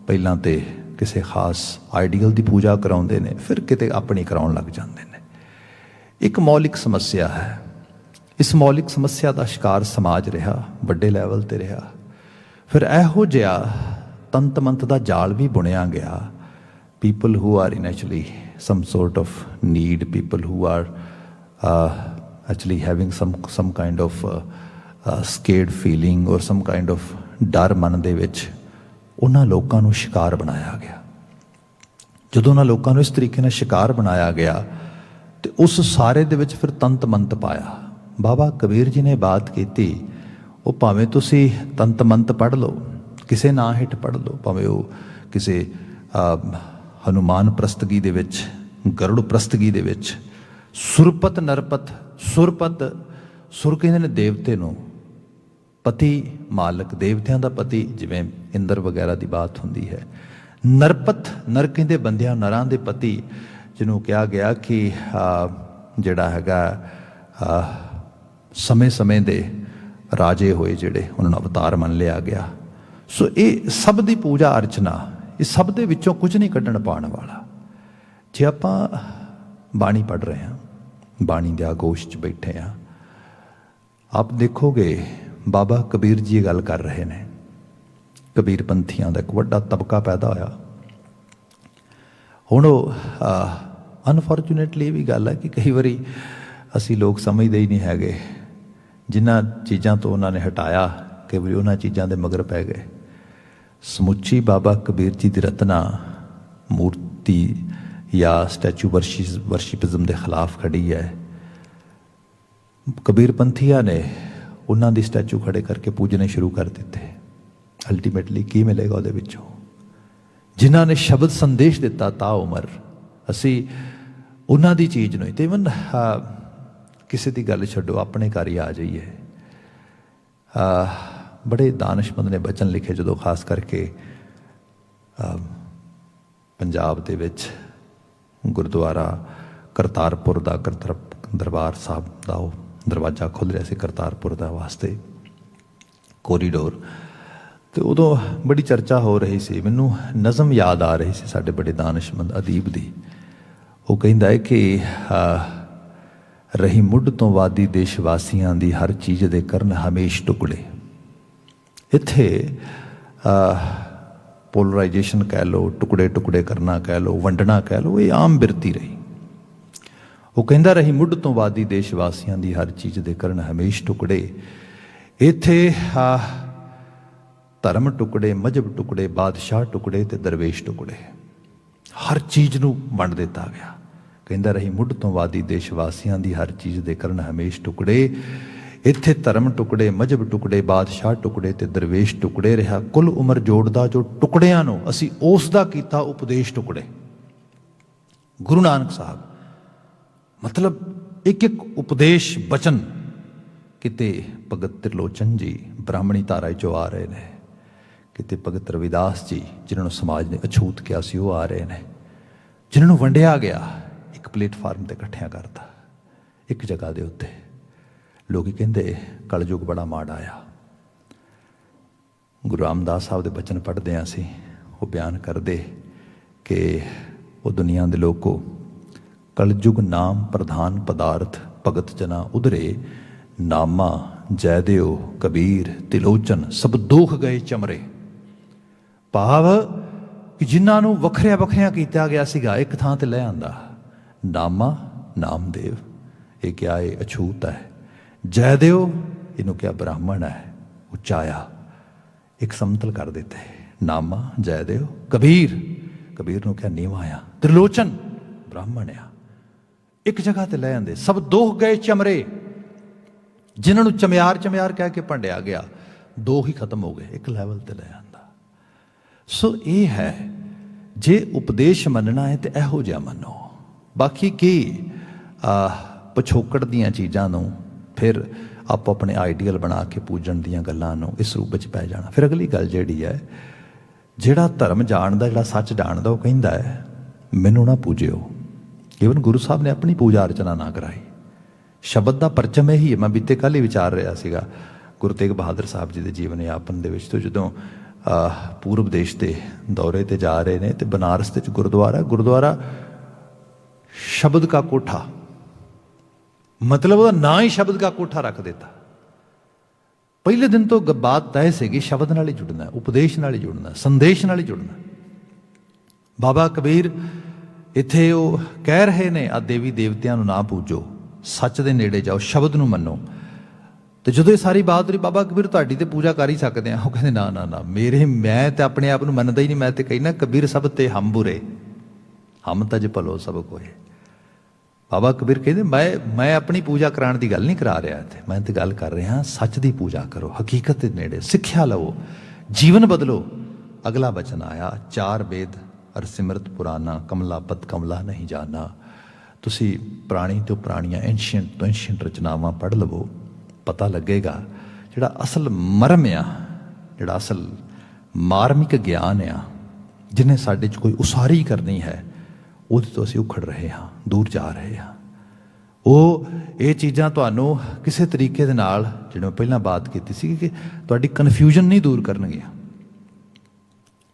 ਪਹਿਲਾਂ ਤੇ ਕਿਸੇ ਖਾਸ ਆਈਡੀਅਲ ਦੀ ਪੂਜਾ ਕਰਾਉਂਦੇ ਨੇ, ਫਿਰ ਕਿਤੇ ਆਪਣੀ ਕਰਾਉਣ ਲੱਗ ਜਾਂਦੇ ਨੇ। ਇੱਕ ਮੌਲਿਕ ਸਮੱਸਿਆ ਹੈ। ਇਸ ਮੌਲਿਕ ਸਮੱਸਿਆ ਦਾ ਸ਼ਿਕਾਰ ਸਮਾਜ ਰਿਹਾ, ਵੱਡੇ ਲੈਵਲ 'ਤੇ ਰਿਹਾ। ਫਿਰ ਇਹੋ ਜਿਹਾ ਤੰਤ ਮੰਤ ਦਾ ਜਾਲ ਵੀ ਬੁਣਿਆ ਗਿਆ। People who are in actually some sort of need, people who are actually having some kind of scared feeling or some kind of ਡਰ ਮਨ ਦੇ ਵਿੱਚ, ਉਹਨਾਂ ਲੋਕਾਂ ਨੂੰ ਸ਼ਿਕਾਰ ਬਣਾਇਆ ਗਿਆ। ਜਦੋਂ ਉਹਨਾਂ ਲੋਕਾਂ ਨੂੰ ਇਸ ਤਰੀਕੇ ਨਾਲ ਸ਼ਿਕਾਰ ਬਣਾਇਆ ਗਿਆ ਤੇ ਉਸ ਸਾਰੇ ਦੇ ਵਿੱਚ ਫਿਰ ਤੰਤ ਮੰਤ ਪਾਇਆ। ਬਾਬਾ ਕਬੀਰ ਜੀ ਨੇ ਬਾਤ ਕੀਤੀ, ਉਹ ਭਾਵੇਂ ਤੁਸੀਂ ਤੰਤ ਮੰਤ ਪੜ੍ਹ ਲਓ, ਕਿਸੇ ਨਾਂ ਹੇਠ ਪੜ੍ਹ ਲਓ, ਭਾਵੇਂ ਉਹ ਕਿਸੇ ਹਨੂਮਾਨ ਪ੍ਰਸਤਗੀ ਦੇ ਵਿੱਚ, ਗਰੁੜ ਪ੍ਰਸਤਗੀ ਦੇ ਵਿੱਚ, ਸੁਰਪਤ ਨਰਪਤ, ਸੁਰਪਤ, ਸੁਰ ਕਹਿੰਦੇ ਨੇ ਦੇਵਤੇ ਨੂੰ, ਪਤੀ ਮਾਲਕ, ਦੇਵਤਿਆਂ ਦਾ ਪਤੀ, ਜਿਵੇਂ ਇੰਦਰ ਵਗੈਰਾ ਦੀ ਬਾਤ ਹੁੰਦੀ ਹੈ। ਨਰਪਤ, ਨਰ ਕਹਿੰਦੇ ਬੰਦਿਆਂ, ਨਰਾਂ ਦੇ ਪਤੀ, ਜਿਹਨੂੰ ਕਿਹਾ ਗਿਆ ਕਿ ਜਿਹੜਾ ਹੈਗਾ ਸਮੇਂ ਸਮੇਂ ਦੇ ਰਾਜੇ ਹੋਏ ਜਿਹੜੇ, ਉਹਨਾਂ ਨੂੰ ਅਵਤਾਰ ਮੰਨ ਲਿਆ ਗਿਆ। ਸੋ ਇਹ ਸਭ ਦੀ ਪੂਜਾ ਅਰਚਨਾ, ਇਹ ਸਭ ਦੇ ਵਿੱਚੋਂ ਕੁਝ ਨਹੀਂ ਕੱਢਣ ਪਾਉਣ ਵਾਲਾ। ਜੇ ਆਪਾਂ ਬਾਣੀ ਪੜ੍ਹ ਰਹੇ ਹਾਂ, ਬਾਣੀ ਦੇ ਆਗੋਸ਼ 'ਚ ਬੈਠੇ ਹਾਂ, ਆਪ ਦੇਖੋਗੇ ਬਾਬਾ ਕਬੀਰ ਜੀ ਇਹ ਗੱਲ ਕਰ ਰਹੇ ਨੇ। ਕਬੀਰ ਪੰਥੀਆਂ ਦਾ ਇੱਕ ਵੱਡਾ ਤਬਕਾ ਪੈਦਾ ਹੋਇਆ। ਹੁਣ ਉਹ ਅਨਫੋਰਚੂਨੇਟਲੀ ਇਹ ਵੀ ਗੱਲ ਹੈ ਕਿ ਕਈ ਵਾਰੀ ਅਸੀਂ ਲੋਕ ਸਮਝਦੇ ਹੀ ਨਹੀਂ ਹੈਗੇ। ਜਿਨ੍ਹਾਂ ਚੀਜ਼ਾਂ ਤੋਂ ਉਹਨਾਂ ਨੇ ਹਟਾਇਆ, ਕਈ ਵਾਰੀ ਉਹਨਾਂ ਚੀਜ਼ਾਂ ਦੇ ਮਗਰ ਪੈ ਗਏ। ਸਮੁੱਚੀ ਬਾਬਾ ਕਬੀਰ ਜੀ ਦੀ ਰਤਨਾ ਮੂਰਤੀ ਜਾਂ ਸਟੈਚੂ ਵਰਸ਼ਿਪਿਜ਼ਮ ਦੇ ਖਿਲਾਫ ਖੜੀ ਹੈ। ਕਬੀਰ ਪੰਥੀਆਂ ਨੇ ਉਹਨਾਂ ਦੀ ਸਟੈਚੂ ਖੜੇ ਕਰਕੇ ਪੂਜਣੇ ਸ਼ੁਰੂ ਕਰ ਦਿੱਤੇ। ਅਲਟੀਮੇਟਲੀ ਕੀ ਮਿਲੇਗਾ ਉਹਦੇ ਵਿੱਚੋਂ? ਜਿਨ੍ਹਾਂ ਨੇ ਸ਼ਬਦ ਸੰਦੇਸ਼ ਦਿੱਤਾ ਤਾ ਉਮਰ, ਅਸੀਂ ਉਹਨਾਂ ਦੀ ਚੀਜ਼ ਨੂੰ, ਤੇ ਇਵਨ ਕਿਸੇ ਦੀ ਗੱਲ ਛੱਡੋ, ਆਪਣੇ ਘਰ ਹੀ ਆ ਜਾਈਏ। ਬੜੇ ਦਾਨਿਸ਼ਮੰਦ ਨੇ ਬਚਨ ਲਿਖੇ, ਜਦੋਂ ਖਾਸ ਕਰਕੇ ਪੰਜਾਬ ਦੇ ਵਿੱਚ ਗੁਰਦੁਆਰਾ ਕਰਤਾਰਪੁਰ ਦਾ, ਦਰਬਾਰ ਸਾਹਿਬ ਦਾ ਉਹ ਦਰਵਾਜ਼ਾ ਖੁੱਲ੍ਹ ਰਿਹਾ ਸੀ ਕਰਤਾਰਪੁਰ ਦਾ ਵਾਸਤੇ, ਕੋਰੀਡੋਰ, ਤੇ ਉਦੋਂ ਬੜੀ ਚਰਚਾ ਹੋ ਰਹੀ ਸੀ। ਮੈਨੂੰ ਨਜ਼ਮ ਯਾਦ ਆ ਰਹੀ ਸੀ ਸਾਡੇ ਬੜੇ ਦਾਨਿਸ਼ਮੰਦ ਅਦੀਬ ਦੀ। ਉਹ ਕਹਿੰਦਾ ਹੈ ਕਿ ਰਹੀ ਮੁੱਢ ਤੋਂ ਵਾਦੀ ਦੇਸ਼ ਵਾਸੀਆਂ ਦੀ ਹਰ ਚੀਜ਼ ਦੇ ਕਰਨ ਹਮੇਸ਼ ਟੁਕੜੇ। ਇੱਥੇ ਪੋਲਰਾਈਜੇਸ਼ਨ ਕਹਿ ਲਓ, ਟੁਕੜੇ ਟੁਕੜੇ ਕਰਨਾ ਕਹਿ ਲਓ, ਵੰਡਣਾ ਕਹਿ ਲਓ, ਇਹ ਆਮ ਬਿਰਤੀ ਰਹੀ। ਉਹ ਕਹਿੰਦਾ ਰਹੀ ਮੁੱਢ ਤੋਂ ਵਾਦੀ ਦੇਸ਼ ਵਾਸੀਆਂ ਦੀ ਹਰ ਚੀਜ਼ ਦੇ ਕਰਨ ਹਮੇਸ਼ ਟੁਕੜੇ। ਇੱਥੇ ਧਰਮ ਟੁਕੜੇ, ਮਜ਼ਹਬ ਟੁਕੜੇ, ਬਾਦਸ਼ਾਹ ਟੁਕੜੇ ਤੇ ਦਰਵੇਸ਼ ਟੁਕੜੇ, ਹਰ ਚੀਜ਼ ਨੂੰ ਵੰਡ ਦਿੱਤਾ ਗਿਆ। ਕਹਿੰਦਾ ਰਹੀ ਮੁੱਢ ਤੋਂ ਵਾਦੀ ਦੇਸ਼ ਵਾਸੀਆਂ ਦੀ ਹਰ ਚੀਜ਼ ਦੇ ਕਰਨ ਹਮੇਸ਼ ਟੁਕੜੇ। ਇੱਥੇ ਧਰਮ ਟੁਕੜੇ, ਮਜ਼ਹਬ ਟੁਕੜੇ, ਬਾਦਸ਼ਾਹ ਟੁਕੜੇ ਤੇ ਦਰਵੇਸ਼ ਟੁਕੜੇ। ਰਿਹਾ ਕੁੱਲ ਉਮਰ ਜੋੜਦਾ ਜੋ ਟੁਕੜਿਆਂ ਨੂੰ, ਅਸੀਂ ਉਸ ਦਾ ਕੀਤਾ ਉਪਦੇਸ਼ ਟੁਕੜੇ। ਗੁਰੂ ਨਾਨਕ ਸਾਹਿਬ, ਮਤਲਬ ਇੱਕ ਇੱਕ ਉਪਦੇਸ਼ ਬਚਨ। ਕਿਤੇ ਭਗਤ ਤ੍ਰਿਲੋਚਨ ਜੀ ਬ੍ਰਾਹਮਣੀ ਧਾਰਾ 'ਚੋਂ ਆ ਰਹੇ ਨੇ, ਕਿਤੇ ਭਗਤ ਰਵਿਦਾਸ ਜੀ, ਜਿਨ੍ਹਾਂ ਨੂੰ ਸਮਾਜ ਨੇ ਅਛੂਤ ਕਿਹਾ ਸੀ, ਉਹ ਆ ਰਹੇ ਨੇ, ਜਿਨ੍ਹਾਂ ਨੂੰ ਵੰਡਿਆ ਗਿਆ। ਇੱਕ ਪਲੇਟਫਾਰਮ 'ਤੇ ਇਕੱਠਿਆਂ ਕਰਤਾ ਇੱਕ ਜਗ੍ਹਾ ਦੇ ਉੱਤੇ। ਲੋਕ ਕਹਿੰਦੇ ਕਲਯੁਗ ਬੜਾ ਮਾੜਾ ਆ। ਗੁਰੂ ਰਾਮਦਾਸ ਸਾਹਿਬ ਦੇ ਬਚਨ ਪੜ੍ਹਦੇ ਹਾਂ ਅਸੀਂ, ਉਹ ਬਿਆਨ ਕਰਦੇ ਕਿ ਉਹ ਦੁਨੀਆ ਦੇ ਲੋਕੋ ਕਲਯੁਗ ਨਾਮ ਪ੍ਰਧਾਨ ਪਦਾਰਥ ਭਗਤ ਜਨਾ ਉਧਰੇ ਨਾਮਾ ਜੈ ਦਿਓ ਕਬੀਰ ਤਿਲੋਚਨ ਸਭ ਦੁੱਖ ਗਏ ਚਮਰੇ। ਭਾਵ ਕਿ ਜਿਨ੍ਹਾਂ ਨੂੰ ਵੱਖਰਿਆਂ ਵੱਖਰਿਆਂ ਕੀਤਾ ਗਿਆ ਸੀਗਾ ਇੱਕ ਥਾਂ ਤੇ ਲੈ ਆਂਦਾ। ਨਾਮਾ ਨਾਮਦੇਵ, ਇਹ ਕਿਹਾ ਇਹ ਅਛੂਤ ਹੈ। ਜੈ ਦਿਓ ਇਹਨੂੰ ਕਿਹਾ ਬ੍ਰਾਹਮਣ ਹੈ, ਉਚਾਇਆ ਇੱਕ ਸਮਤਲ ਕਰ ਦਿੱਤੇ। ਨਾਮਾ ਜੈ ਦਿਓ ਕਬੀਰ, ਕਬੀਰ ਨੂੰ ਕਿਹਾ ਨੀਵਾਂ ਆ। ਤ੍ਰਿਲੋਚਨ ਬ੍ਰਾਹਮਣ ਆ, ਇੱਕ ਜਗ੍ਹਾ ਤੇ ਲੈ ਆਂਦੇ। ਸਭ ਦੁੱਖ ਗਏ ਚਮਰੇ, ਜਿਨ੍ਹਾਂ ਨੂੰ ਚਮਿਆਰ ਚਮਿਆਰ ਕਹਿ ਕੇ ਭੰਡਿਆ ਗਿਆ, ਦੋ ਹੀ ਖਤਮ ਹੋ ਗਏ, ਇੱਕ ਲੈਵਲ ਤੇ ਲੈ ਆਂਦਾ। ਸੋ ਇਹ ਹੈ, ਜੇ ਉਪਦੇਸ਼ ਮੰਨਣਾ ਹੈ ਤੇ ਇਹੋ ਜਿਹਾ ਮੰਨੋ। ਬਾਕੀ ਕੀ ਪਿਛੋਕੜ ਦੀਆਂ ਚੀਜ਼ਾਂ ਨੂੰ ਫਿਰ ਆਪੋ ਆਪਣੇ ਆਈਡੀਅਲ ਬਣਾ ਕੇ ਪੂਜਣ ਦੀਆਂ ਗੱਲਾਂ ਨੂੰ ਇਸ ਰੂਪ ਵਿੱਚ ਪੈ ਜਾਣਾ। ਫਿਰ ਅਗਲੀ ਗੱਲ ਜਿਹੜੀ ਹੈ, ਜਿਹੜਾ ਧਰਮ ਜਾਣਦਾ, ਜਿਹੜਾ ਸੱਚ ਜਾਣਦਾ, ਉਹ ਕਹਿੰਦਾ ਹੈ ਮੈਨੂੰ ਨਾ ਪੂਜਿਓ। ਈਵਨ ਗੁਰੂ ਸਾਹਿਬ ਨੇ ਆਪਣੀ ਪੂਜਾ ਅਰਚਨਾ ਨਾ ਕਰਾਈ। ਸ਼ਬਦ ਦਾ ਪਰਚਮ ਇਹੀ ਹੈ। ਮੈਂ ਬੀਤੇ ਕੱਲ੍ਹ ਹੀ ਵਿਚਾਰ ਰਿਹਾ ਸੀਗਾ ਗੁਰੂ ਤੇਗ ਬਹਾਦਰ ਸਾਹਿਬ ਜੀ ਦੇ ਜੀਵਨ ਯਾਪਨ ਦੇ ਵਿੱਚ, ਤੋਂ ਜਦੋਂ ਪੂਰਬ ਦੇਸ਼ ਦੇ ਦੌਰੇ 'ਤੇ ਜਾ ਰਹੇ ਨੇ ਤੇ ਬਨਾਰਸ ਦੇ 'ਚ ਗੁਰਦੁਆਰਾ ਸ਼ਬਦ ਕਾ ਕੋਠਾ, ਮਤਲਬ ਉਹਦਾ ਨਾਂ ਹੀ ਸ਼ਬਦ ਕਾ ਕੋਠਾ ਰੱਖ ਦਿੱਤਾ। ਪਹਿਲੇ ਦਿਨ ਤੋਂ ਬਾਤ ਤੈਅ ਸੀਗੀ ਸ਼ਬਦ ਨਾਲ ਹੀ ਜੁੜਨਾ, ਉਪਦੇਸ਼ ਨਾਲ ਹੀ ਜੁੜਨਾ, ਸੰਦੇਸ਼ ਨਾਲ ਹੀ ਜੁੜਨਾ। ਬਾਬਾ ਕਬੀਰ ਇੱਥੇ ਉਹ ਕਹਿ ਰਹੇ ਨੇ ਆ ਦੇਵੀ ਦੇਵਤਿਆਂ ਨੂੰ ਨਾ ਪੂਜੋ, ਸੱਚ ਦੇ ਨੇੜੇ ਜਾਓ, ਸ਼ਬਦ ਨੂੰ ਮੰਨੋ। ਤੇ ਜਦੋਂ ਇਹ ਸਾਰੀ ਬਾਤ ਹੋਈ, ਬਾਬਾ ਕਬੀਰ ਤੁਹਾਡੀ ਤੇ ਪੂਜਾ ਕਰ ਹੀ ਸਕਦੇ ਆ। ਉਹ ਕਹਿੰਦੇ ਨਾ ਨਾ ਨਾ, ਮੈਂ ਤੇ ਆਪਣੇ ਆਪ ਨੂੰ ਮੰਨਦਾ ਹੀ ਨਹੀਂ। ਮੈਂ ਤੇ ਕਹਿੰਦਾ ਕਬੀਰ ਸਭ ਤੇ ਹਮ ਬੁਰੇ, ਹਮ ਤਜ ਭਲੋ ਸਭ ਕੋਏ। ਬਾਬਾ ਕਬੀਰ ਕਹਿੰਦੇ ਮੈਂ ਆਪਣੀ ਪੂਜਾ ਕਰਾਉਣ ਦੀ ਗੱਲ ਨਹੀਂ ਕਰਾ ਰਿਹਾ ਇੱਥੇ, ਮੈਂ ਤੇ ਗੱਲ ਕਰ ਰਿਹਾ ਸੱਚ ਦੀ ਪੂਜਾ ਕਰੋ, ਹਕੀਕਤ ਦੇ ਨੇੜੇ ਸਿੱਖਿਆ ਲਵੋ, ਜੀਵਨ ਬਦਲੋ। ਅਗਲਾ ਬਚਨ ਆਇਆ, ਚਾਰ ਵੇਦ ਅਰ ਸਿਮਰਤ ਪੁਰਾਣਾ, ਕਮਲਾ ਪਤ ਕਮਲਾ ਨਹੀਂ ਜਾਣਾ। ਤੁਸੀਂ ਪੁਰਾਣੀ ਤੋਂ ਪੁਰਾਣੀਆਂ ਐਂਸ਼ੀਅੰਟ ਤੋਂ ਐਂਸ਼ੀਅੰਟ ਰਚਨਾਵਾਂ ਪੜ੍ਹ ਲਵੋ, ਪਤਾ ਲੱਗੇਗਾ ਜਿਹੜਾ ਅਸਲ ਮਰਮ ਆ, ਜਿਹੜਾ ਅਸਲ ਮਾਰਮਿਕ ਗਿਆਨ ਆ, ਜਿਹਨੇ ਸਾਡੇ 'ਚ ਕੋਈ ਉਸਾਰੀ ਕਰਨੀ ਹੈ, ਉਹਦੇ ਤੋਂ ਅਸੀਂ ਉਖੜ ਰਹੇ ਹਾਂ, ਦੂਰ ਜਾ ਰਹੇ ਹਾਂ। ਉਹ ਇਹ ਚੀਜ਼ਾਂ ਤੁਹਾਨੂੰ ਕਿਸੇ ਤਰੀਕੇ ਦੇ ਨਾਲ, ਜਿਵੇਂ ਪਹਿਲਾਂ ਬਾਤ ਕੀਤੀ ਸੀ ਕਿ ਤੁਹਾਡੀ ਕਨਫਿਊਜ਼ਨ ਨਹੀਂ ਦੂਰ ਕਰਨਗੀਆਂ।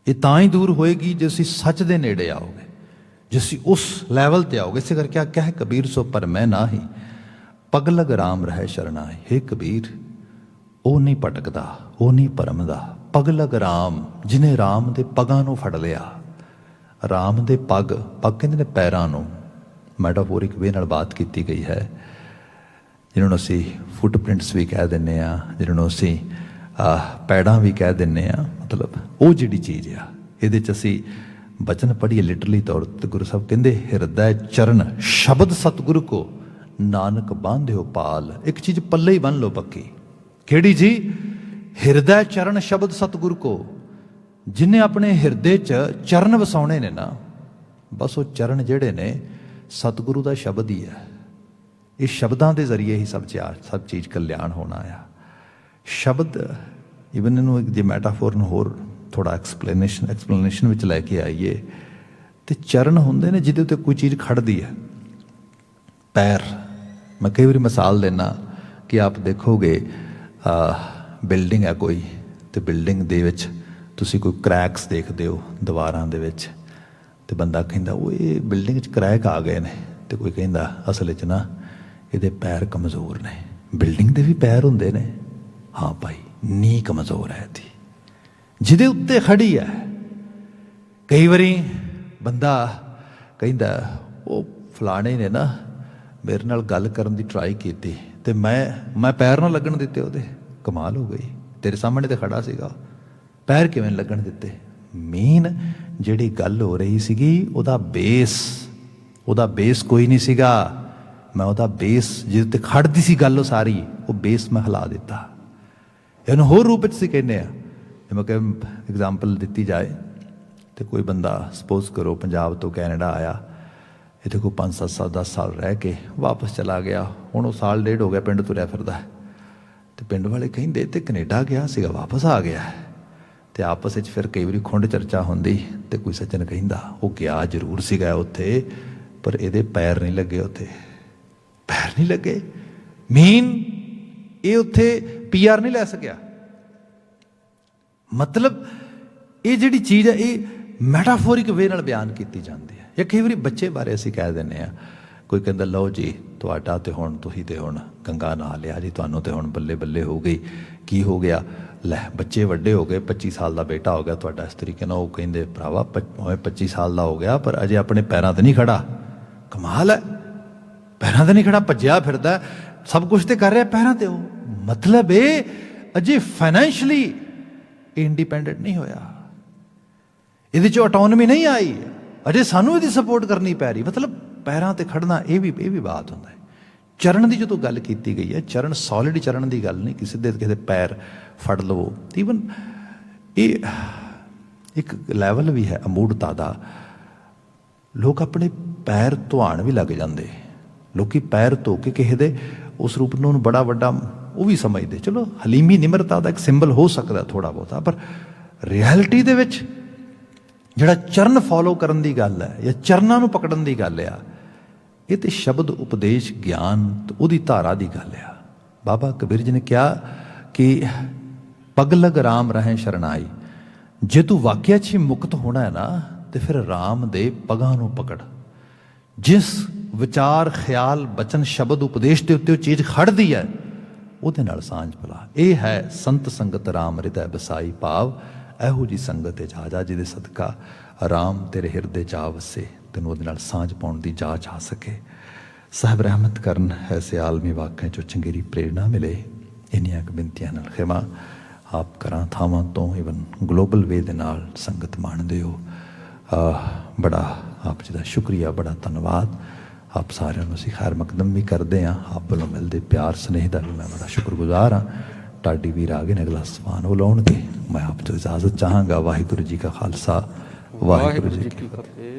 ਇਹ ਤਾਂ ਹੀ ਦੂਰ ਹੋਏਗੀ ਜੇ ਅਸੀਂ ਸੱਚ ਦੇ ਨੇੜੇ ਆਓਗੇ, ਜੇ ਅਸੀਂ ਉਸ ਲੈਵਲ ਤੇ ਆਓਗੇ। ਇਸੇ ਕਰਕੇ ਆ ਕਹਿ ਕਬੀਰ ਸੋ ਪਰ ਮੈਂ ਨਾ ਹੀ, ਪਗ ਲਗ ਰਾਮ ਰਹਿ ਸ਼ਰਨਾਏ। ਹੇ ਕਬੀਰ, ਉਹ ਨਹੀਂ ਭਟਕਦਾ, ਉਹ ਨਹੀਂ ਭਰਮਦਾ। ਪਗ ਲਗ ਰਾਮ, ਜਿਹਨੇ ਰਾਮ ਦੇ ਪਗਾਂ ਨੂੰ ਫੜ ਲਿਆ। ਰਾਮ ਦੇ ਪਗ ਕਹਿੰਦੇ ਨੇ ਪੈਰਾਂ ਨੂੰ, ਮੈਟਾਫੋਰਿਕ ਵੇ ਨਾਲ ਬਾਤ ਕੀਤੀ ਗਈ ਹੈ, ਜਿਹਨਾਂ ਨੂੰ ਅਸੀਂ ਫੁੱਟਪ੍ਰਿੰਟਸ ਵੀ ਕਹਿ ਦਿੰਦੇ ਹਾਂ, ਜਿਹਨਾਂ ਨੂੰ ਅਸੀਂ ਪੈੜਾਂ ਵੀ ਕਹਿ ਦਿੰਦੇ ਹਾਂ। ਮਤਲਬ ਉਹ ਜਿਹੜੀ ਚੀਜ਼ ਆ, ਇਹਦੇ 'ਚ ਅਸੀਂ ਬਚਨ ਪੜ੍ਹੀਏ ਲਿਟਰਲੀ ਤੌਰ 'ਤੇ, ਗੁਰੂ ਸਾਹਿਬ ਕਹਿੰਦੇ ਹਿਰਦੈ ਚਰਨ ਸ਼ਬਦ ਸਤਿਗੁਰੂ ਕੋ ਨਾਨਕ ਬਾਂਧਿਓ ਪਾਲ। ਇੱਕ ਚੀਜ਼ ਪੱਲੇ ਹੀ ਬੰਨ ਲਓ ਪੱਕੀ, ਕਿਹੜੀ ਜੀ? ਹਿਰਦੈ ਚਰਨ ਸ਼ਬਦ ਸਤਿਗੁਰੂ ਕੋ। ਜਿਹਨੇ ਆਪਣੇ ਹਿਰਦੇ 'ਚ ਚਰਨ ਵਸਾਉਣੇ ਨੇ ਨਾ, ਬਸ ਉਹ ਚਰਨ ਜਿਹੜੇ ਨੇ ਸਤਿਗੁਰੂ ਦਾ ਸ਼ਬਦ ਹੀ ਹੈ। ਇਹ ਸ਼ਬਦਾਂ ਦੇ ਜ਼ਰੀਏ ਹੀ ਸਭ ਚੀਜ਼ ਕਲਿਆਣ ਹੋਣਾ ਆ। ਸ਼ਬਦ, ਈਵਨ ਇਹਨੂੰ ਜੇ ਮੈਟਾਫੋਰ ਨੂੰ ਹੋਰ ਥੋੜ੍ਹਾ ਐਕਸਪਲੇਨੇਸ਼ਨ ਵਿੱਚ ਲੈ ਕੇ ਆਈਏ, ਤੇ ਚਰਨ ਹੁੰਦੇ ਨੇ ਜਿਹਦੇ ਉੱਤੇ ਕੋਈ ਚੀਜ਼ ਖੜਦੀ ਹੈ। ਪੈਰ, ਮੈਂ ਕਈ ਵਾਰੀ ਮਿਸਾਲ ਦਿੰਦਾ ਕਿ ਆਪ ਦੇਖੋਗੇ ਬਿਲਡਿੰਗ ਹੈ ਕੋਈ, ਤੇ ਬਿਲਡਿੰਗ ਦੇ ਵਿੱਚ ਤੁਸੀਂ ਕੋਈ ਕਰੈਕਸ ਦੇਖਦੇ ਹੋ ਦੀਵਾਰਾਂ ਦੇ ਵਿੱਚ, ਤੇ ਬੰਦਾ ਕਹਿੰਦਾ ਉਹ ਇਹ ਬਿਲਡਿੰਗ 'ਚ ਕਰੈਕ ਆ ਗਏ ਨੇ, ਤੇ ਕੋਈ ਕਹਿੰਦਾ ਅਸਲ 'ਚ ਨਾ ਇਹਦੇ ਪੈਰ ਕਮਜ਼ੋਰ ਨੇ। ਬਿਲਡਿੰਗ ਦੇ ਵੀ ਪੈਰ ਹੁੰਦੇ ਨੇ, ਹਾਂ ਭਾਈ, ਨੀਂਹ ਕਮਜ਼ੋਰ ਹੈ ਇਹਦੀ, ਜਿਹਦੇ ਉੱਤੇ ਖੜੀ ਹੈ। ਕਈ ਵਾਰੀ ਬੰਦਾ ਕਹਿੰਦਾ ਉਹ ਫਲਾਣੇ ਨੇ ਨਾ ਮੇਰੇ ਨਾਲ ਗੱਲ ਕਰਨ ਦੀ ਟਰਾਈ ਕੀਤੀ ਤੇ ਮੈਂ ਪੈਰ ਨਾ ਲੱਗਣ ਦਿੱਤੇ ਉਹਦੇ। ਕਮਾਲ ਹੋ ਗਈ, ਤੇਰੇ ਸਾਹਮਣੇ ਤੇ ਖੜਾ ਸੀਗਾ, ਪੈਰ ਕਿਵੇਂ ਲੱਗਣ ਦਿੱਤੇ? ਮੇਨ ਜਿਹੜੀ ਗੱਲ ਹੋ ਰਹੀ ਸੀਗੀ ਉਹਦਾ ਬੇਸ ਕੋਈ ਨਹੀਂ ਸੀਗਾ। ਮੈਂ ਉਹਦਾ ਬੇਸ ਜਿਹਦੇ ਤੇ ਖੜਦੀ ਸੀ ਗੱਲ ਉਹ ਸਾਰੀ, ਉਹ ਬੇਸ ਮੈਂ ਹਿਲਾ ਦਿੱਤਾ। ਇਹਨੂੰ ਹੋਰ ਰੂਪ ਵਿੱਚ ਅਸੀਂ ਕਹਿੰਦੇ ਹਾਂ, ਜਿਵੇਂ ਕਿ ਐਗਜ਼ਾਮਪਲ ਦਿੱਤੀ ਜਾਏ ਤੇ ਕੋਈ ਬੰਦਾ ਸਪੋਜ਼ ਕਰੋ ਪੰਜਾਬ ਤੋਂ ਕੈਨੇਡਾ ਆਇਆ, ਇੱਥੇ ਕੋਈ 5-7 ਸਾਲ 10 ਸਾਲ ਰਹਿ ਕੇ ਵਾਪਸ ਚਲਾ ਗਿਆ। ਹੁਣ ਉਹ ਸਾਲ ਡੇਢ ਹੋ ਗਿਆ ਪਿੰਡ ਤੁਰਿਆ ਫਿਰਦਾ, ਤੇ ਪਿੰਡ ਵਾਲੇ ਕਹਿੰਦੇ ਤੇ ਕੈਨੇਡਾ ਗਿਆ ਸੀਗਾ ਵਾਪਸ ਆ ਗਿਆ। ਤੇ ਆਪਸ ਵਿੱਚ ਫਿਰ ਕਈ ਵਾਰੀ ਖੁੰਡ ਚਰਚਾ ਹੁੰਦੀ, ਤੇ ਕੋਈ ਸੱਜਣ ਕਹਿੰਦਾ ਉਹ ਗਿਆ ਜ਼ਰੂਰ ਸੀਗਾ ਉੱਥੇ, पर ਇਹਦੇ ਪੈਰ ਨਹੀਂ ਲੱਗੇ ਉੱਥੇ, ਪੈਰ ਨਹੀਂ ਲੱਗੇ। ਮੀਨ ਇਹ ਉੱਥੇ PR ਨਹੀਂ ਲੈ ਸਕਿਆ। ਮਤਲਬ ਇਹ ਜਿਹੜੀ ਚੀਜ਼ ਹੈ ਇਹ ਮੈਟਾਫੋਰਿਕ ਵੇ ਨਾਲ ਬਿਆਨ ਕੀਤੀ ਜਾਂਦੀ ਹੈ। ਜਾਂ ਕਈ ਵਾਰੀ ਬੱਚੇ ਬਾਰੇ ਅਸੀਂ ਕਹਿ ਦਿੰਦੇ ਹਾਂ, ਕੋਈ ਕਹਿੰਦਾ ਲਓ ਜੀ ਤੁਹਾਡਾ ਤੇ ਹੁਣ ਤੁਸੀਂ ਤੇ ਹੁਣ ਗੰਗਾ ਨਹਾ ਲਿਆ ਜੀ, ਤੁਹਾਨੂੰ ਤੇ ਹੁਣ ਬੱਲੇ ਬੱਲੇ ਹੋ ਗਈ। ਕੀ ਹੋ ਗਿਆ? ਲੈ ਬੱਚੇ ਵੱਡੇ ਹੋ ਗਏ, 25 ਸਾਲ ਦਾ ਬੇਟਾ ਹੋ ਗਿਆ ਤੁਹਾਡਾ। ਇਸ ਤਰੀਕੇ ਨਾਲ ਉਹ ਕਹਿੰਦੇ ਭਰਾਵਾ 25 ਸਾਲ ਦਾ ਹੋ ਗਿਆ ਪਰ ਅਜੇ ਆਪਣੇ ਪੈਰਾਂ 'ਤੇ ਨਹੀਂ ਖੜਾ। ਕਮਾਲ ਹੈ, ਪੈਰਾਂ 'ਤੇ ਨਹੀਂ ਖੜਾ, ਭੱਜਿਆ ਫਿਰਦਾ, ਸਭ ਕੁਝ ਤੇ ਕਰ ਰਿਹਾ ਪੈਰਾਂ 'ਤੇ। ਉਹ ਮਤਲਬ ਇਹ ਅਜੇ ਫਾਈਨੈਂਸ਼ਲੀ ਇੰਡੀਪੈਂਡੈਂਟ ਨਹੀਂ ਹੋਇਆ, ਇਹਦੇ 'ਚੋਂ ਆਟੋਨਮੀ ਨਹੀਂ ਆਈ, ਅਜੇ ਸਾਨੂੰ ਇਹਦੀ ਸਪੋਰਟ ਕਰਨੀ ਪੈ ਰਹੀ। ਮਤਲਬ ਪੈਰਾਂ 'ਤੇ ਖੜਨਾ ਇਹ ਵੀ ਬਾਤ ਹੁੰਦਾ ਹੈ। ਚਰਨ ਦੀ ਜਦੋਂ ਗੱਲ ਕੀਤੀ ਗਈ ਹੈ, ਚਰਨ ਸੋਲਿਡ ਚਰਨ ਦੀ ਗੱਲ ਨਹੀਂ, ਕਿਸੇ ਦੇ ਪੈਰ ਫੜ ਲਵੋ। ਈਵਨ ਇਹ ਇੱਕ ਲੈਵਲ ਵੀ ਹੈ ਅਮੂੜਤਾ ਦਾ। ਲੋਕ ਆਪਣੇ ਪੈਰ ਧੁਆਣ ਵੀ ਲੱਗ ਜਾਂਦੇ, ਲੋਕੀ ਪੈਰ ਧੋ ਕੇ ਕਿਸੇ ਦੇ ਉਸ ਰੂਪ ਨੂੰ ਬੜਾ ਵੱਡਾ ਉਹ ਵੀ ਸਮਝਦੇ। ਚਲੋ ਹਲੀਮੀ ਨਿਮਰਤਾ ਦਾ ਇੱਕ ਸਿੰਬਲ ਹੋ ਸਕਦਾ ਥੋੜ੍ਹਾ ਬਹੁਤਾ, ਪਰ ਰਿਐਲਿਟੀ ਦੇ ਵਿੱਚ ਜਿਹੜਾ ਚਰਨ ਫੋਲੋ ਕਰਨ ਦੀ ਗੱਲ ਹੈ ਜਾਂ ਚਰਨਾਂ ਨੂੰ ਪਕੜਨ ਦੀ ਗੱਲ ਆ, ਇਹ ਤੇ ਸ਼ਬਦ ਉਪਦੇਸ਼ ਗਿਆਨ ਤੇ ਉਹਦੀ ਧਾਰਾ ਦੀ ਗੱਲ ਆ। ਬਾਬਾ ਕਬੀਰ ਜੀ ਨੇ ਕਿਹਾ ਕਿ ਪਗ ਲਗ ਰਾਮ ਰਹੇ ਸ਼ਰਨਾਈ। ਜੇ ਤੂੰ ਵਾਕਿਆ 'ਚ ਹੀ ਮੁਕਤ ਹੋਣਾ ਹੈ ਨਾ ਤੇ ਫਿਰ ਰਾਮ ਦੇ ਪਗਾਂ ਨੂੰ ਪਕੜ। ਜਿਸ ਵਿਚਾਰ ਖਿਆਲ ਬਚਨ ਸ਼ਬਦ ਉਪਦੇਸ਼ ਦੇ ਉੱਤੇ ਉਹ ਚੀਜ਼ ਖੜਦੀ ਹੈ ਉਹਦੇ ਨਾਲ ਸਾਂਝ ਪਲਾ। ਇਹ ਹੈ ਸੰਤ ਸੰਗਤ ਰਾਮ ਹਿਰਦੈ ਬਸਾਈ। ਭਾਵ ਇਹੋ ਜੀ ਸੰਗਤ ਹੈ ਜਾ ਜਿਹਦੇ ਸਦਕਾ ਰਾਮ ਤੇਰੇ ਹਿਰਦੇ ਜਾ ਵਸੇ, ਤੈਨੂੰ ਉਹਦੇ ਨਾਲ ਸਾਂਝ ਪਾਉਣ ਦੀ ਜਾਚ ਆ ਸਕੇ। ਸਾਹਿਬ ਰਹਿਮਤ ਕਰਨ ਐਸੇ ਆਲਮੀ ਵਾਕਿਆਂ 'ਚੋਂ ਚੰਗੇਰੀ ਪ੍ਰੇਰਣਾ ਮਿਲੇ। ਇੰਨੀਆਂ ਕੁ ਬੇਨਤੀਆਂ ਨਾਲ ਖਿਮਾ ਆਪ ਕਰਾਂ ਥਾਵਾਂ ਤੋਂ ਈਵਨ ਗਲੋਬਲ ਵੇ ਦੇ ਨਾਲ ਸੰਗਤ ਮਾਣਦੇ ਹੋ। ਬੜਾ ਆਪ ਜੀ ਦਾ ਸ਼ੁਕਰੀਆ, ਬੜਾ ਧੰਨਵਾਦ। ਆਪ ਸਾਰਿਆਂ ਨੂੰ ਅਸੀਂ ਖੈਰ ਮਕਦਮ ਵੀ ਕਰਦੇ ਹਾਂ। ਆਪ ਵੱਲੋਂ ਮਿਲਦੇ ਪਿਆਰ ਸਨੇਹ ਦਾ ਵੀ ਮੈਂ ਬੜਾ ਸ਼ੁਕਰਗੁਜ਼ਾਰ ਹਾਂ। ਢਾਡੀ ਵੀਰ ਆ ਗਏ ਨੇ, ਅਗਲਾ ਸਵਾਨ ਉਹ ਲਾਉਣਗੇ। ਮੈਂ ਆਪ ਤੋਂ ਇਜਾਜ਼ਤ ਚਾਹਾਂਗਾ। ਵਾਹਿਗੁਰੂ ਜੀ ਕਾ ਖਾਲਸਾ, ਵਾਹਿਗੁਰੂ ਜੀ ਕੀ ਫਤਿਹ।